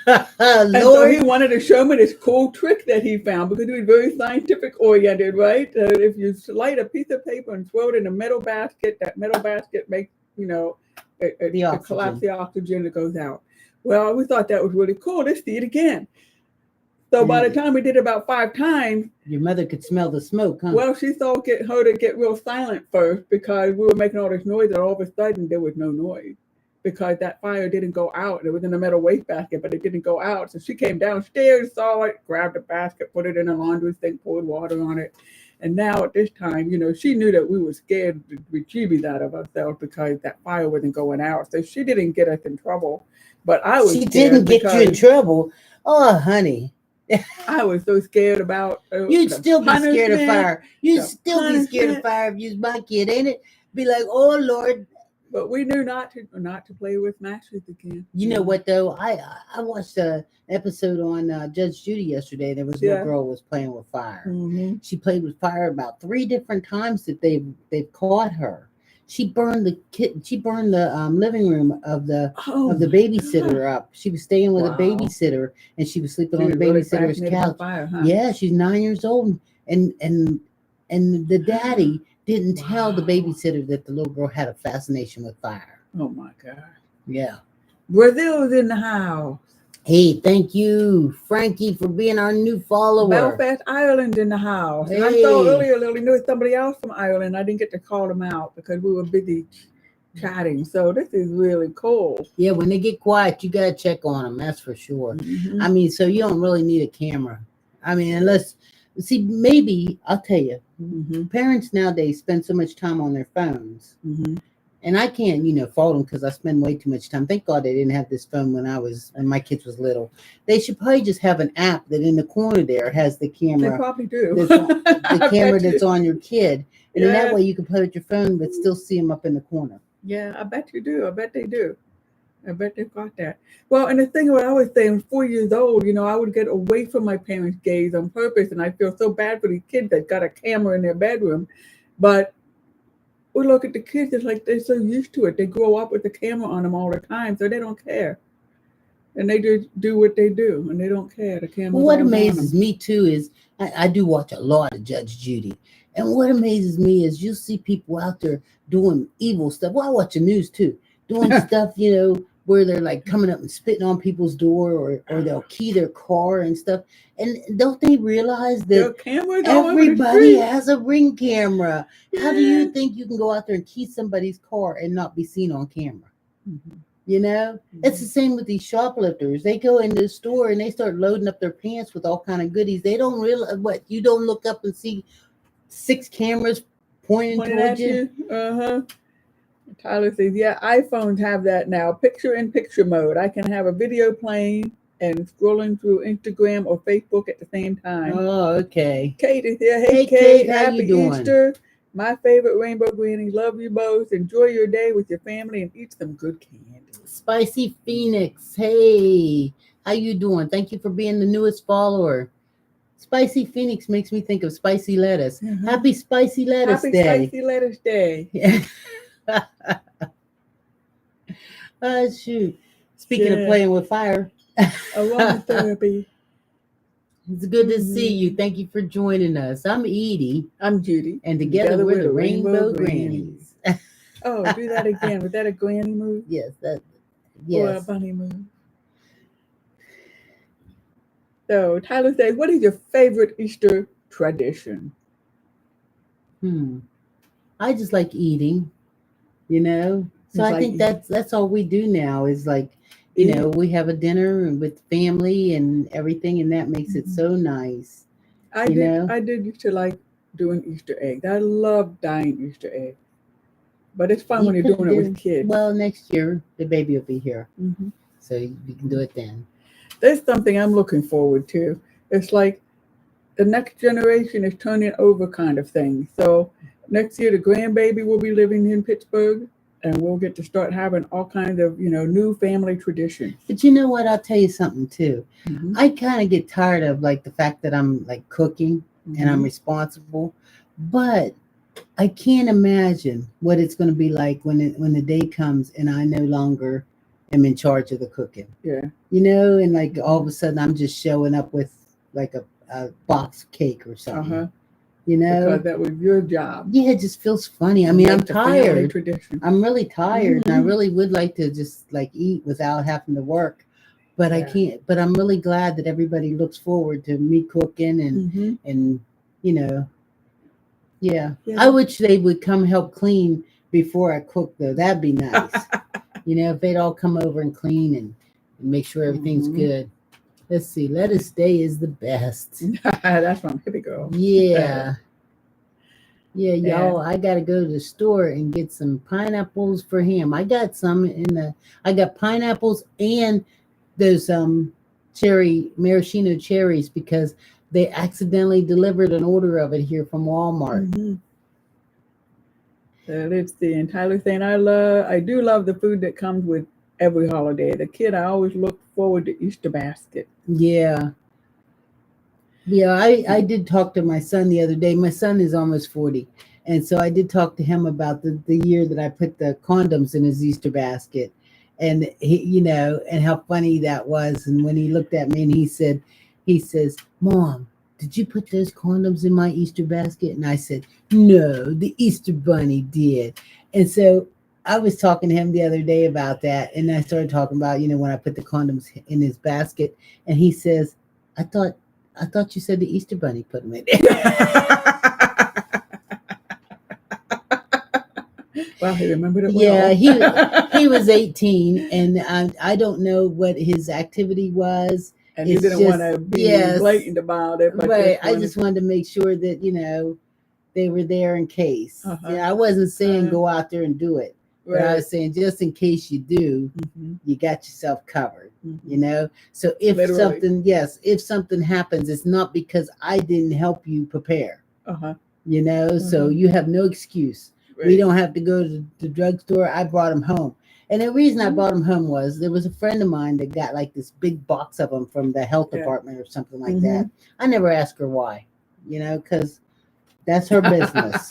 And so he Lord, wanted to show me this cool trick that he found because he was very scientific oriented, right? If you light a piece of paper and throw it in a metal basket, that metal basket makes, the it collapses oxygen. the oxygen, it goes out. Well, we thought that was really cool. Let's see it again. So by the And time we did it about 5 times, your mother could smell the smoke, huh? well, she thought her to get real silent first because we were making all this noise, and all of a sudden there was no noise because that fire didn't go out. It was in the metal wastebasket, but it didn't go out. So she came downstairs, saw it, grabbed the basket, put it in a laundry sink, poured water on it. And now at this time, she knew that we were scared to be jeebies out of ourselves because that fire wasn't going out. So she didn't get us in trouble. But I was She didn't scared get you in because trouble. Oh, honey. I was so scared about You'd the still be scared of punishment, fire. You'd the still be scared of punishment. fire if you was my kid, ain't it? Be like, oh Lord. But we knew not to play with matches again. You know what though? I watched a episode on Judge Judy yesterday. There was a little Yeah. girl was playing with fire. Mm-hmm. She played with fire about 3 different times that they've caught her. She burned the living room of the babysitter up. She was staying with a Wow. babysitter and she was sleeping She on was the really babysitter's fascinated by couch. fire, huh? Yeah, she's 9 years old, and the daddy didn't tell the Wow. babysitter that the little girl had a fascination with fire. Oh my God. Yeah. Brazil's in the house. Hey, thank you, Frankie, for being our new follower. Belfast, Ireland in the house. And I saw Hey, earlier, Lily, knew somebody else from Ireland. I didn't get to call them out because we were busy chatting. So this is really cool. Yeah, when they get quiet, you gotta check on them. That's for sure. Mhm. I mean, so you don't really need a camera. I mean, unless see, maybe I'll tell you, Mhm. parents nowadays spend so much time on their phones, Mhm. and I can't, fault them because I spend way too much time. Thank God they didn't have this phone when my kids was little. They should probably just have an app that in the corner there has the They camera probably do. that's on, the I camera bet you. that's on your kid, and then that Yeah. way you can play with your phone but still see them up in the corner. Yeah, I bet you do. I bet they do. I bet they've got that. Well, and the thing what I was saying, 4 years old, I would get away from my parents' gaze on purpose, and I feel so bad for these kids that got a camera in their bedroom. But we look at the kids, it's like they're so used to it. They grow up with the camera on them all the time, so they don't care. And they just do what they do, and they don't care. The Well, camera's what always on amazes them. me too is I do watch a lot of Judge Judy, and what amazes me is you see people out there doing evil stuff. Well, I watch the news too, doing stuff where they're like coming up and spitting on people's door, or they'll key their car and stuff. And don't they realize Their that cameras all over the everybody street. has a ring camera? How do Yeah. you think you can go out there and key somebody's car and not be seen on camera? Mhm. It's the same with these shoplifters. They go into the store and they start loading up their pants with all kind of goodies. They don't realize what you don't look up and see 6 cameras pointing Pointing towards at you. you. Uh-huh. Tyler says, yeah, iPhones have that now. Picture-in-picture mode. I can have a video playing and scrolling through Instagram or Facebook at the same time. Oh, okay. Kate is here. Hey, Hey, Kate. Kate, how you Happy doing? Easter. My favorite Rainbow Grannies. Love you both. Enjoy your day with your family and eat some good candy. Spicy Phoenix. Hey, how you doing? Thank you for being the newest follower. Spicy Phoenix makes me think of spicy lettuce. Mhm. Happy Spicy Lettuce Happy Day. Spicy Lettuce Day. Yeah. Oh, shoot. Speaking of Yeah. playing with fire. Aromatherapy. It's good to see you. Mhm. Thank you for joining us. I'm Edie, I'm Judy. and together we're the Rainbow Grannies. Oh, do that again. Was that a granny move Yes, or a yes. bunny move? So Tyler says, what is your favorite Easter tradition? I just like eating, So It's I like think that's all we do now is like, eat. we have a dinner with family and everything, and that makes it so nice. I did used to like doing Easter eggs. I love dyeing Easter eggs. But it's fun You when you're could doing it with kids. well, next year the baby will be here, Mhm. so you can do it then. There's something I'm looking forward to. It's like the next generation is turning over kind of thing. So next year the grandbaby will be living in Pittsburgh and we'll get to start having all kinds of, new family traditions. But you know what? I'll tell you something too. Mhm. I kind of get tired of like the fact that I'm like cooking and I'm Mhm. responsible, but I can't imagine what it's going to be like when the day comes and I no longer am in charge of the cooking. Yeah. And like all of a sudden I'm just showing up with like a box of cake or something. Uh-huh. You know? Because that was your job. Yeah, it just feels funny. I to mean, I'm make the family tired. tradition. I'm really tired, and I Mhm. really would like to just like eat without having to work, but I Yeah. can't. But I'm really glad that everybody looks forward to me cooking Mhm. and yeah. Yeah. I wish they would come help clean before I cook though. That'd be nice. If they'd all come over and clean and make sure everything's Mhm. good. Let's see. Lettuce Day is the best. That's from Hippie Girl. Yeah. Yeah, Yeah. y'all, I gotta go to the store and get some pineapples for him. I got I got pineapples and those maraschino cherries because they accidentally delivered an order of it here from Walmart. Mhm. So let's see. And Tyler saying, I do love the food that comes with every holiday. The kid, I always look forward to Easter basket. Yeah. Yeah, I did talk to my son the other day. My son is almost 40. And so I did talk to him about the year that I put the condoms in his Easter basket. And and how funny that was. And when he looked at me and he says, Mom, did you put those condoms in my Easter basket? And I said, no, the Easter bunny did. And so I was talking to him the other day about that. And I started talking about, when I put the condoms in his basket. And he says, I thought you said the Easter bunny put them in there. Well, he remembered it well. Yeah, he was 18, and I don't know what his activity was. And you didn't want to be blatant about it, but right. I just wanted to make sure that they were there in case. I wasn't saying go out there and do it, but I was saying just in case you do, you got yourself covered. So if something happens, it's not because I didn't help you prepare. So you have no excuse. Right. We don't have to go to the drugstore. I brought him home. And the reason I brought him home was there was a friend of mine that got like this big box of them from the health department or something like that. I never asked her why, because that's her business.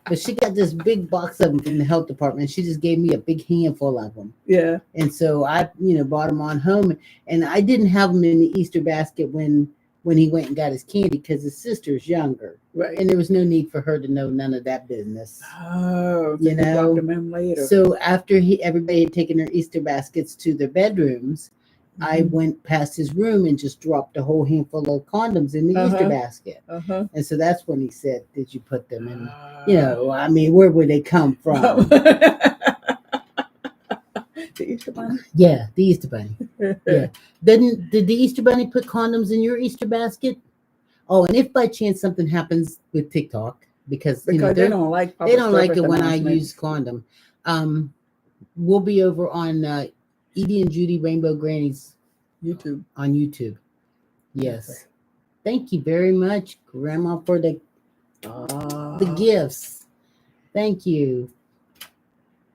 But she got this big box of them from the health department. She just gave me a big handful of them. Yeah. And so I, brought them on home. And I didn't have them in the Easter basket when he went and got his candy because his sister's younger. Right. And there was no need for her to know none of that business. Oh, you brought them in later. So after everybody had taken their Easter baskets to their bedrooms, I went past his room and just dropped a whole handful of condoms in the Easter basket. And so that's when he said, did you put them in? Where would they come from? The Easter Bunny? Yeah, the Easter Bunny. Yeah. Did the Easter Bunny put condoms in your Easter basket? Oh, and if by chance something happens with TikTok, because they don't like it when I use condom, we'll be over on Edie and Judy Rainbow Grannies YouTube. On YouTube. Yes. Okay. Thank you very much, Grandma, for the gifts. Thank you.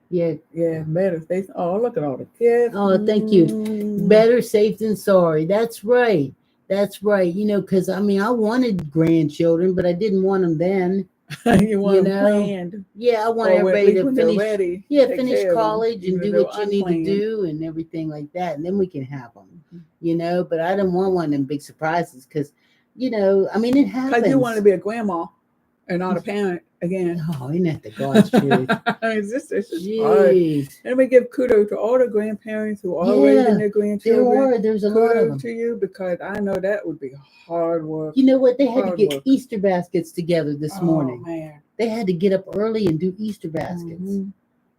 Yeah. Better safe. Oh, look at all the gifts. Oh, thank you. Better safe than sorry. That's right. Because I wanted grandchildren, but I didn't want them then. You want them planned. Yeah, I want everybody to finish college and do what you need to do and everything like that, and then we can have them. But I didn't want one of them big surprises because, it happens. Because you want to be a grandma and not a parent again. Oh, isn't that the God's truth? This is hard. And we give kudos to all the grandparents who are raising their grandchildren. There's a lot of them. To you, because I know that would be hard work. You know what? They had to get Easter baskets together this morning. Man. They had to get up early and do Easter baskets.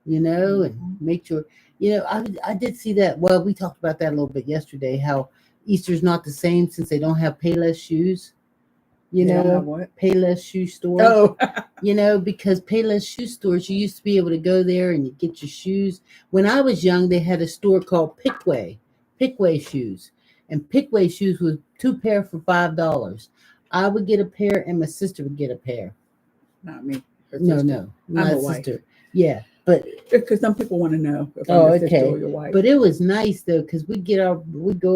And make sure. I did see that. Well, we talked about that a little bit yesterday. How Easter's not the same since they don't have Payless shoes. Payless shoe stores. Oh. Because Payless shoe stores, you used to be able to go there and you get your shoes. When I was young, they had a store called Pickway shoes. And Pickway shoes was 2 pair for $5. I would get a pair and my sister would get a pair. Not me. No. My sister. Yeah. But because some people want to know if I'm your sister or your wife. But it was nice though, because we go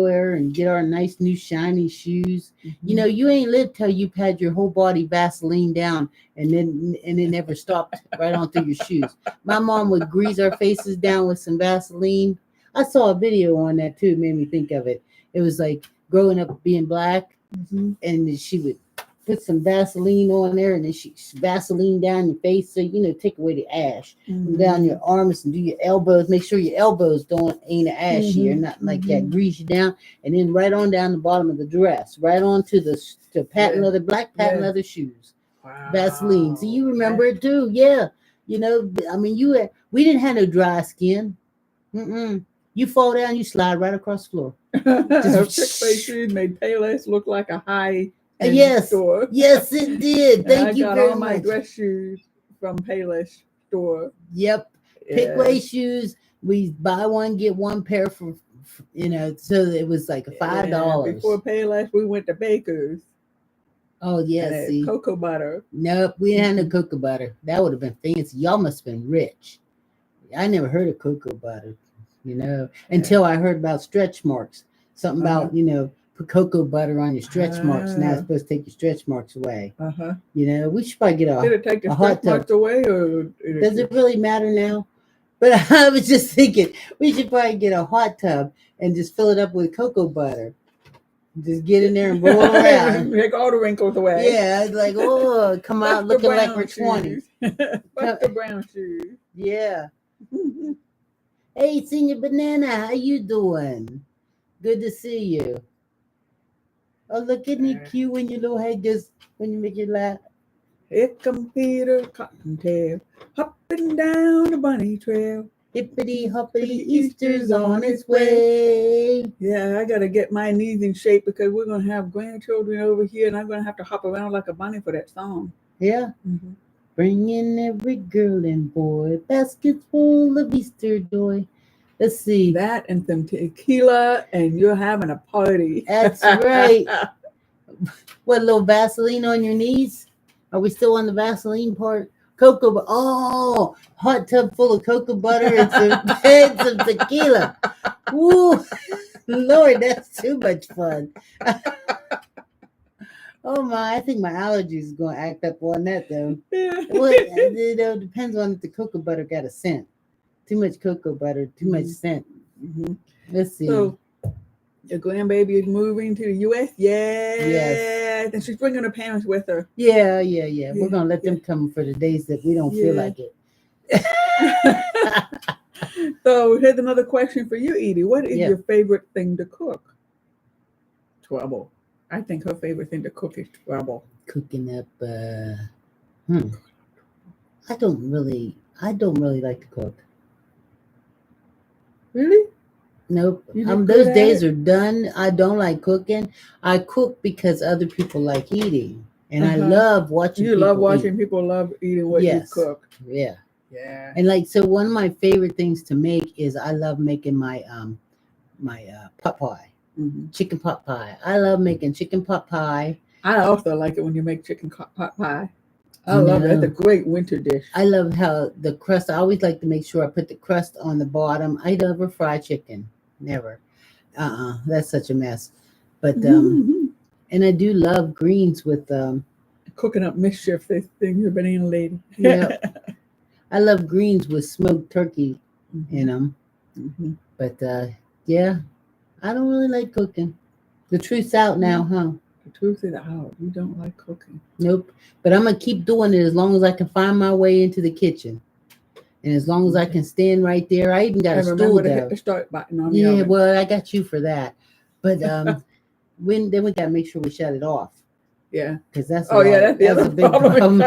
there and get our nice new shiny shoes. You ain't lived till you've had your whole body Vaseline down and then it never stopped right on through your shoes. My mom would grease our faces down with some Vaseline. I saw a video on that too, made me think of it. It was like growing up being black, and she would put some Vaseline on there, and then she Vaseline down your face, so take away the ash, and down your arms and do your elbows. Make sure your elbows ain't ashy or nothing like that. Grease you down, and then right on down the bottom of the dress, right on to the patent leather, black patent leather shoes. Wow. Vaseline. So you remember it too, yeah. We didn't have no dry skin. You fall down, you slide right across the floor. Pickway shoes made Payless look like a high. Store. Yes, it did. Thank you very much. I got all my dress shoes from Payless store. Yep. Pickway shoes. We buy one, get one pair for so it was like $5. Before Payless, we went to Baker's. Oh, yeah, see. Cocoa butter. Nope, we didn't have no cocoa butter. That would have been fancy. Y'all must have been rich. I never heard of cocoa butter, until I heard about stretch marks. Something about, put cocoa butter on your stretch marks. Now it's supposed to take your stretch marks away. We should probably get Did it take the stretch marks away, or does it really matter now? But I was just thinking we should probably get a hot tub and just fill it up with cocoa butter. Just get in there and roll around. Make all the wrinkles away. Yeah, it's like, come out looking like we're 20. Fuck the brown shoes. Yeah. Hey, Senior Banana, how you doing? Good to see you. Oh, look, isn't he cute when your little head when you make it laugh? Here come Peter Cottontail, hopping down the bunny trail. Hippity hoppity, Easter's on its way. Yeah, I gotta get my knees in shape because we're gonna have grandchildren over here, and I'm gonna have to hop around like a bunny for that song. Yeah. Mm-hmm. Bring in every girl and boy, baskets full of Easter joy. Let's see. That and some tequila, and you're having a party. That's right. What, a little Vaseline on your knees? Are we still on the Vaseline part? Cocoa, oh, hot tub full of cocoa butter and some tequila. Woo, Lord, that's too much fun. Oh my, I think my allergies is going to act up on that though. Well, it depends on if the cocoa butter got a scent. Too much cocoa butter, too much scent. Mm-hmm. Let's see. So, your grandbaby is moving to the U.S. Yes. And she's bringing her parents with her. Yeah. We're going to let them come for the days that we don't feel like it. So here's another question for you, Edie. What is your favorite thing to cook? Trouble. I think her favorite thing to cook is trouble. Cooking up. I don't really like to cook. Really? Nope. Those days are done. I don't like cooking. I cook because other people like eating, and I love watching. You love watching people love eating what you cook. Yeah. Yeah. And like, so one of my favorite things to make is I love making my pot pie, chicken pot pie. I love making chicken pot pie. I also like it when you make chicken pot pie. I love it. It's a great winter dish. I love how the crust, I always like to make sure I put the crust on the bottom. I never fry chicken. Never. That's such a mess. But, and I do love greens with, cooking up mischief, they think you're a banana lady. Yeah. I love greens with smoked turkey in them. Mm-hmm. But, yeah, I don't really like cooking. The truth's out now, huh? The truth is out. You don't like cooking. Nope. But I'm going to keep doing it as long as I can find my way into the kitchen. And as long as I can stand right there. I even got a stool there. Hit the start button on the oven. Well, I got you for that. But then we got to make sure we shut it off. Yeah. Because that's a big problem.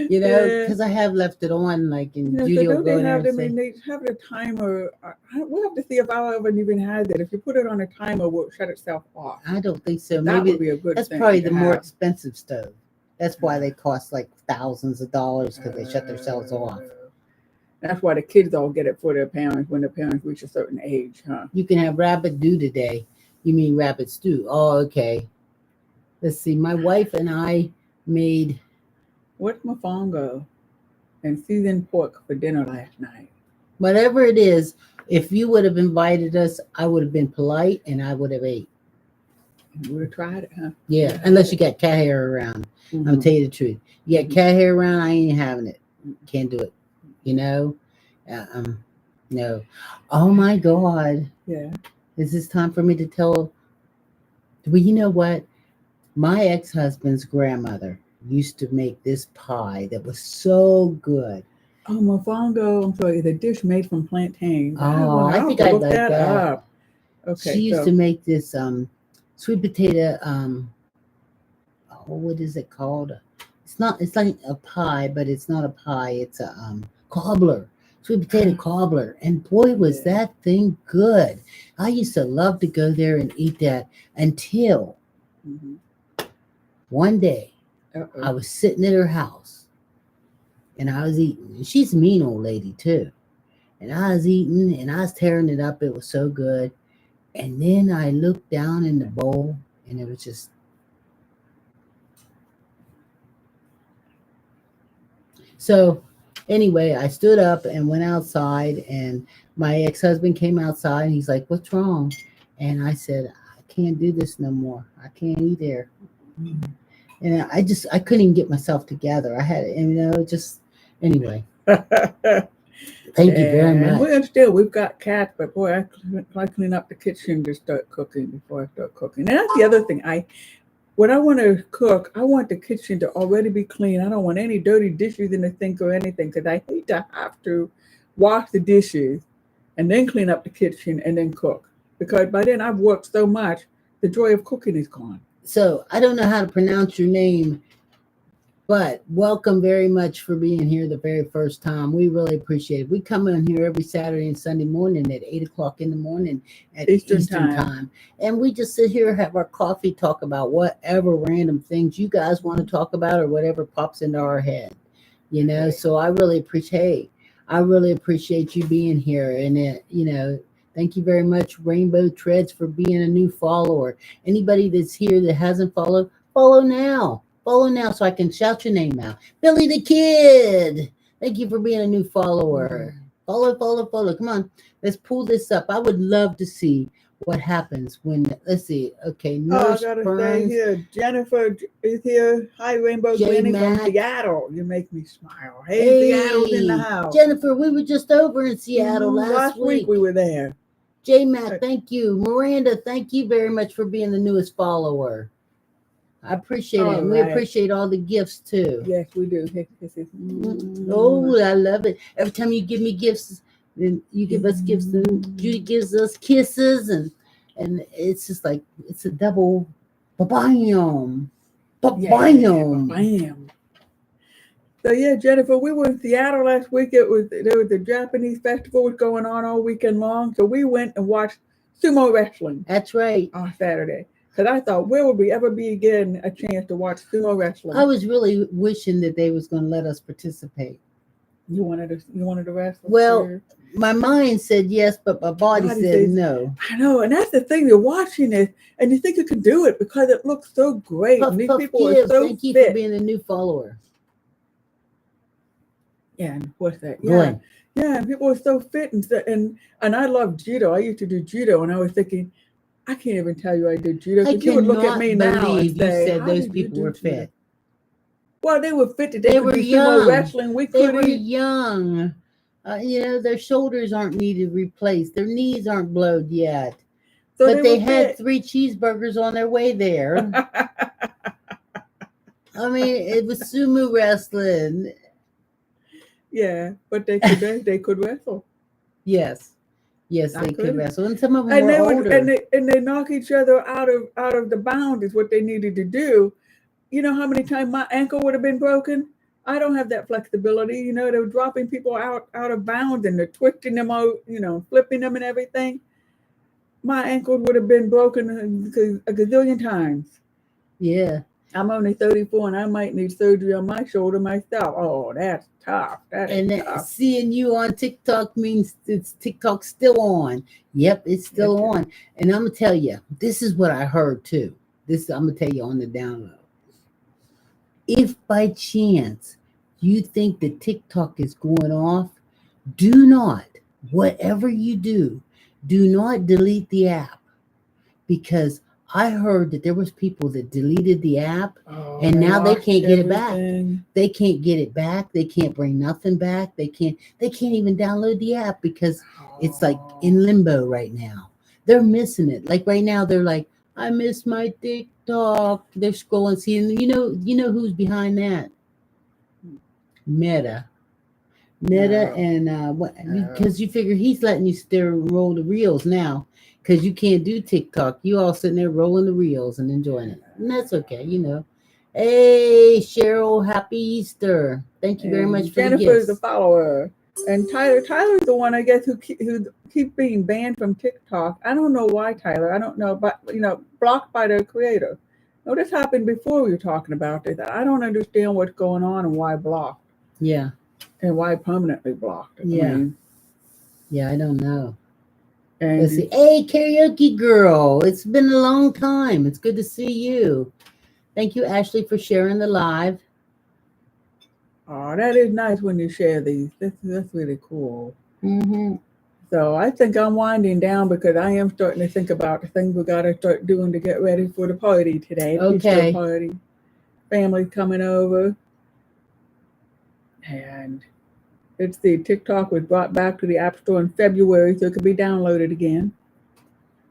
You know, because I have left it on, like in Judy will go there and say, they have a timer. We'll have to see if I haven't even had that. If you put it on a timer, will it shut itself off? I don't think so. That Maybe would be a good that's thing probably the have. more expensive stove. That's why they cost like thousands of dollars because they shut themselves off. That's why the kids all get it for their parents when the parents reach a certain age, huh? You can have rabbit do today. You mean rabbit stew? Oh, okay. Let's see. My wife and I made what's mofongo and seasoned pork for dinner last night. Whatever it is, if you would have invited us, I would have been polite and I would have ate. You would have tried it, huh? Yeah, unless you got cat hair around. I'm gonna tell you the truth. You got cat hair around, I ain't having it. Can't do it. You know? No. Oh my God. Yeah. Is this time for me to tell? Well, you know what? My ex-husband's grandmother used to make this pie that was so good. Oh, mofongo, I'm sorry, the dish made from plantains. Oh, I think I'd like that. Up. Okay. She used to make this sweet potato, what is it called? It's like a pie, but it's not a pie. It's a cobbler, sweet potato cobbler. And boy, was that thing good. I used to love to go there and eat that until one day I was sitting at her house and I was eating. And she's a mean old lady too. And I was eating and I was tearing it up. It was so good. And then I looked down in the bowl and it was just. So anyway, I stood up and went outside and my ex-husband came outside and he's like, "What's wrong?" And I said, "I can't do this no more. I can't eat there." And I couldn't even get myself together. I had, just anyway. Thank you very much. We understand we've got cats, but boy, I clean up the kitchen to start cooking before I start cooking. And that's the other thing. When I want to cook, I want the kitchen to already be clean. I don't want any dirty dishes in the sink or anything because I hate to have to wash the dishes and then clean up the kitchen and then cook. Because by then I've worked so much, the joy of cooking is gone. So I don't know how to pronounce your name. But welcome very much for being here the very first time. We really appreciate it. We come in here every Saturday and Sunday morning at 8 o'clock in the morning at Eastern Eastern time. time. And we just sit here, have our coffee, talk about whatever random things you guys want to talk about or whatever pops into our head. Right. So I really appreciate you being here. And, thank you very much, Rainbow Treads, for being a new follower. Anybody that's here that hasn't followed, follow now. Follow now so I can shout your name out. Billy the Kid. Thank you for being a new follower. Follow, follow, follow. Come on. Let's pull this up. I would love to see what happens when, let's see. Okay, Oh, I Nurse gotta say Burns, here, Jennifer is here. Hi, Rainbow J Granny from Mac. Seattle. You make me smile. Hey, Seattle's in the Hey, house. Jennifer, we were just over in Seattle last week we were there. J Mac, thank you. Miranda, thank you very much for being the newest follower. I appreciate it. And we appreciate all the gifts too. Yes, we do. Oh, I love it. Every time you give me gifts, then you give us gifts, and Judy gives us kisses, and it's just like it's a double bam. Bam. So yeah, Jennifer, we were in Seattle last week. There was the Japanese festival was going on all weekend long. So we went and watched sumo wrestling. That's right. On Saturday. Because I thought, where would we ever be getting a chance to watch sumo wrestling? I was really wishing that they was going to let us participate. You wanted to wrestle? Well, my mind said yes, but my body said no. I know, and that's the thing. You're watching it, and you think you can do it because it looks so great. Puff, and these puff, people are so thank you fit. for being a new follower. Yeah, and what's that? Yeah, and people are so fit and I love judo. I used to do judo, and I was thinking, I can't even tell you I did judo. I You would look at me now and you say, said those people were fit. Well, they were fit. They were young. Sumo wrestling. They were young. Their shoulders aren't needed replaced. Their knees aren't blowed yet. So but they had 3 cheeseburgers on their way there. I mean, it was sumo wrestling. Yeah, but they could wrestle. Yes, they could wrestle, and some of them were older. And they knock each other out of the bound is what they needed to do. You know how many times my ankle would have been broken? I don't have that flexibility. They were dropping people out of bounds and they're twisting them out, flipping them and everything. My ankle would have been broken a gazillion times. Yeah. I'm only 34 and I might need surgery on my shoulder myself. Oh, that's tough. Tough. Seeing you on TikTok means it's TikTok still on. Yep, it's still on. And I'm going to tell you, this is what I heard too. I'm going to tell you on the download. If by chance you think that TikTok is going off, do not, whatever you do not delete the app, because I heard that there was people that deleted the app and now they can't get it back. They can't get it back. They can't bring nothing back. They can't even download the app because it's like in limbo right now. They're missing it. Like right now, they're like, I miss my TikTok. They're scrolling, seeing, you know who's behind that? Meta. And because you figure he's letting you still roll the reels now. Because you can't do TikTok. You all sitting there rolling the reels and enjoying it. And that's okay, Hey, Cheryl, happy Easter. Thank you very much for the gifts. Jennifer's the follower. And Tyler's the one, I guess, who keep being banned from TikTok. I don't know why, Tyler. I don't know, but, blocked by their creator. No, this happened before we were talking about this. I don't understand what's going on and why blocked. Yeah. And why permanently blocked. Yeah, I don't know. And let's see. Hey, karaoke girl. It's been a long time. It's good to see you. Thank you, Ashley, for sharing the live. Oh, that is nice when you share these. That's really cool. Mm-hmm. So I think I'm winding down because I am starting to think about the things we got to start doing to get ready for the party today. Okay. Easter party. Family coming over. And let's see, TikTok was brought back to the App Store in February, so it could be downloaded again.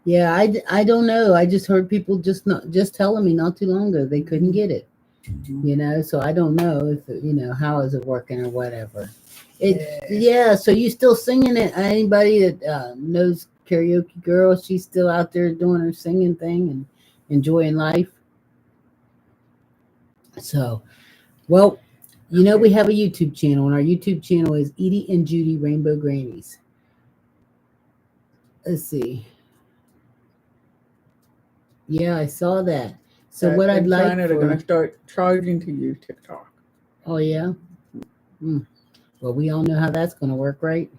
Yeah, I don't know. I just heard people just telling me not too long ago they couldn't get it. So I don't know if how is it working or whatever. So you still singing it? Anybody that knows karaoke girl, she's still out there doing her singing thing and enjoying life. So Well, you know we have a YouTube channel, and our YouTube channel is Edie and Judy Rainbow Grannies. Let's see. Yeah, I saw that. So what I'd in like China, they're going for to start charging to use TikTok. oh yeah, well we all know how that's going to work, right?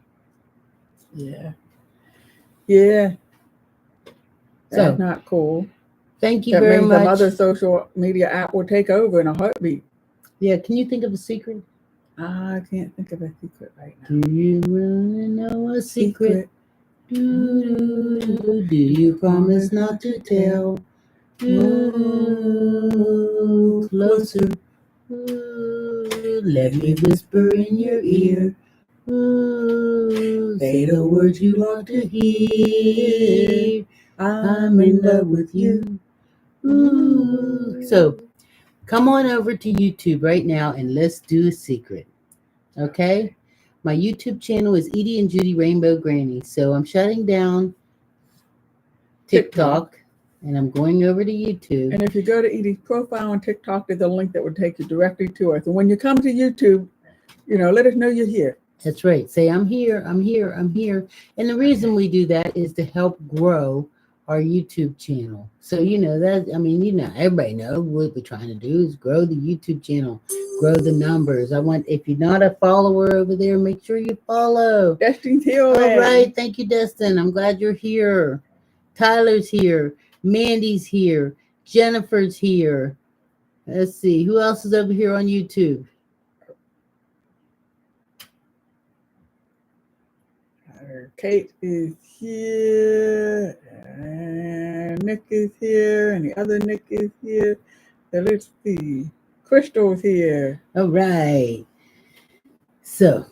Yeah. Yeah. That's So not cool. thank you That very means some much. other social media app will take over in a heartbeat. Yeah, can you think of a secret? I can't think of a secret right now. Do you really know a secret? Do you promise not to tell? Ooh, closer. Ooh, let me whisper in your ear. Ooh, say the words you want to hear. I'm in love with you. Ooh. So come on over to YouTube right now and let's do a secret. Okay? My YouTube channel is Edie and Judy Rainbow Granny. So I'm shutting down TikTok and I'm going over to YouTube. And if you go to Edie's profile on TikTok, there's a link that will take you directly to us. And when you come to YouTube, let us know you're here. That's right. Say, I'm here, I'm here, I'm here. And the reason we do that is to help grow our YouTube channel. So, everybody knows what we're trying to do is grow the YouTube channel, grow the numbers. If you're not a follower over there, make sure you follow. Destin's here All already. right. Thank you, Destin. I'm glad you're here. Tyler's here. Mandy's here. Jennifer's here. Let's see. Who else is over here on YouTube? Kate is here, and Nick is here, and the other Nick is here. So let's see. Crystal's here. All right. So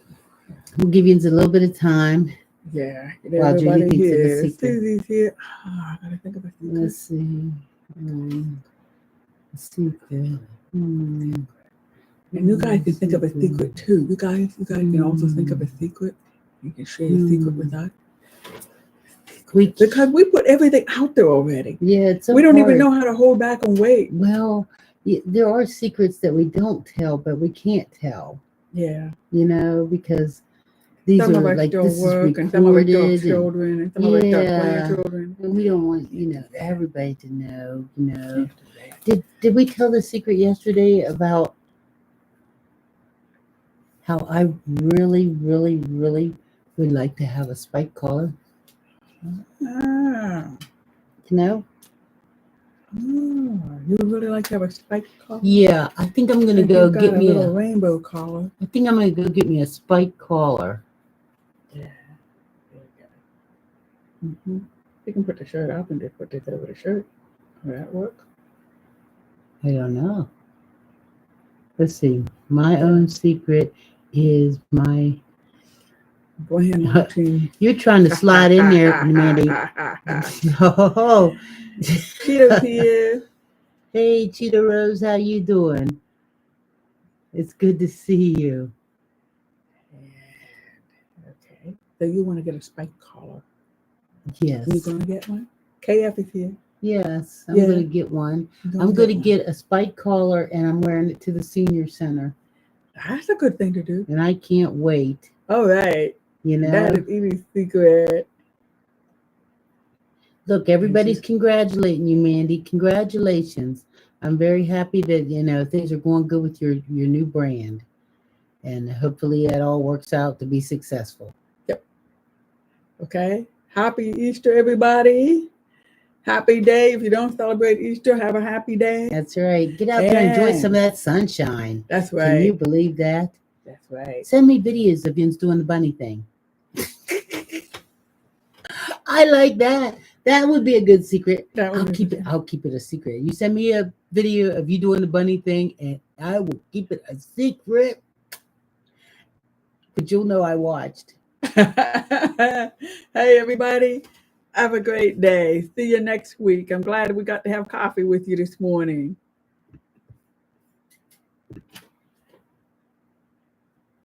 we'll give you a little bit of time. Yeah. While Judy Everybody thinks of a here. secret. Susie's here. I gotta think of a secret. Let's see. Secret. And you guys can think of a secret too. You guys can also think of a secret. You can share your secret with us. Because we put everything out there already. Yeah, it's so we don't hard. even know how to hold back and wait. Well, there are secrets that we don't tell, but we can't tell. Yeah. Because these some are of us like still this work, is and some of us still have recorded. children, and some of us still have grandchildren. And we don't want everybody to know. Did we tell the secret yesterday about how I really, really, really would like to have a spike collar? You really like to have a spike collar? Yeah, I think I'm gonna go get me a rainbow collar. I think I'm gonna go get me a spike collar. Yeah. You can put the shirt up and just put this over the shirt. Will that work? I don't know. Let's see. My own secret is my. You're trying to slide in there, Mandy. Oh, Cheetah's here. Hey, Cheetah Rose, how you doing? It's good to see you. Okay. So you want to get a spike collar? Yes. You're going to get one? KF is here. Yes, I'm going to get one. I'm going to get a spike collar, and I'm wearing it to the senior center. That's a good thing to do. And I can't wait. All right. That is Edie's secret. Look, everybody's congratulating you, Mandy. Congratulations. I'm very happy that, things are going good with your new brand. And hopefully that all works out to be successful. Yep. Okay. Happy Easter, everybody. Happy day. If you don't celebrate Easter, have a happy day. That's right. Get out there and enjoy some of that sunshine. That's right. Can you believe that? That's right. Send me videos of you doing the bunny thing. I like that. That would be a good secret. I'll keep it a secret. You send me a video of you doing the bunny thing, and I will keep it a secret. But you'll know I watched. Hey, everybody. Have a great day. See you next week. I'm glad we got to have coffee with you this morning.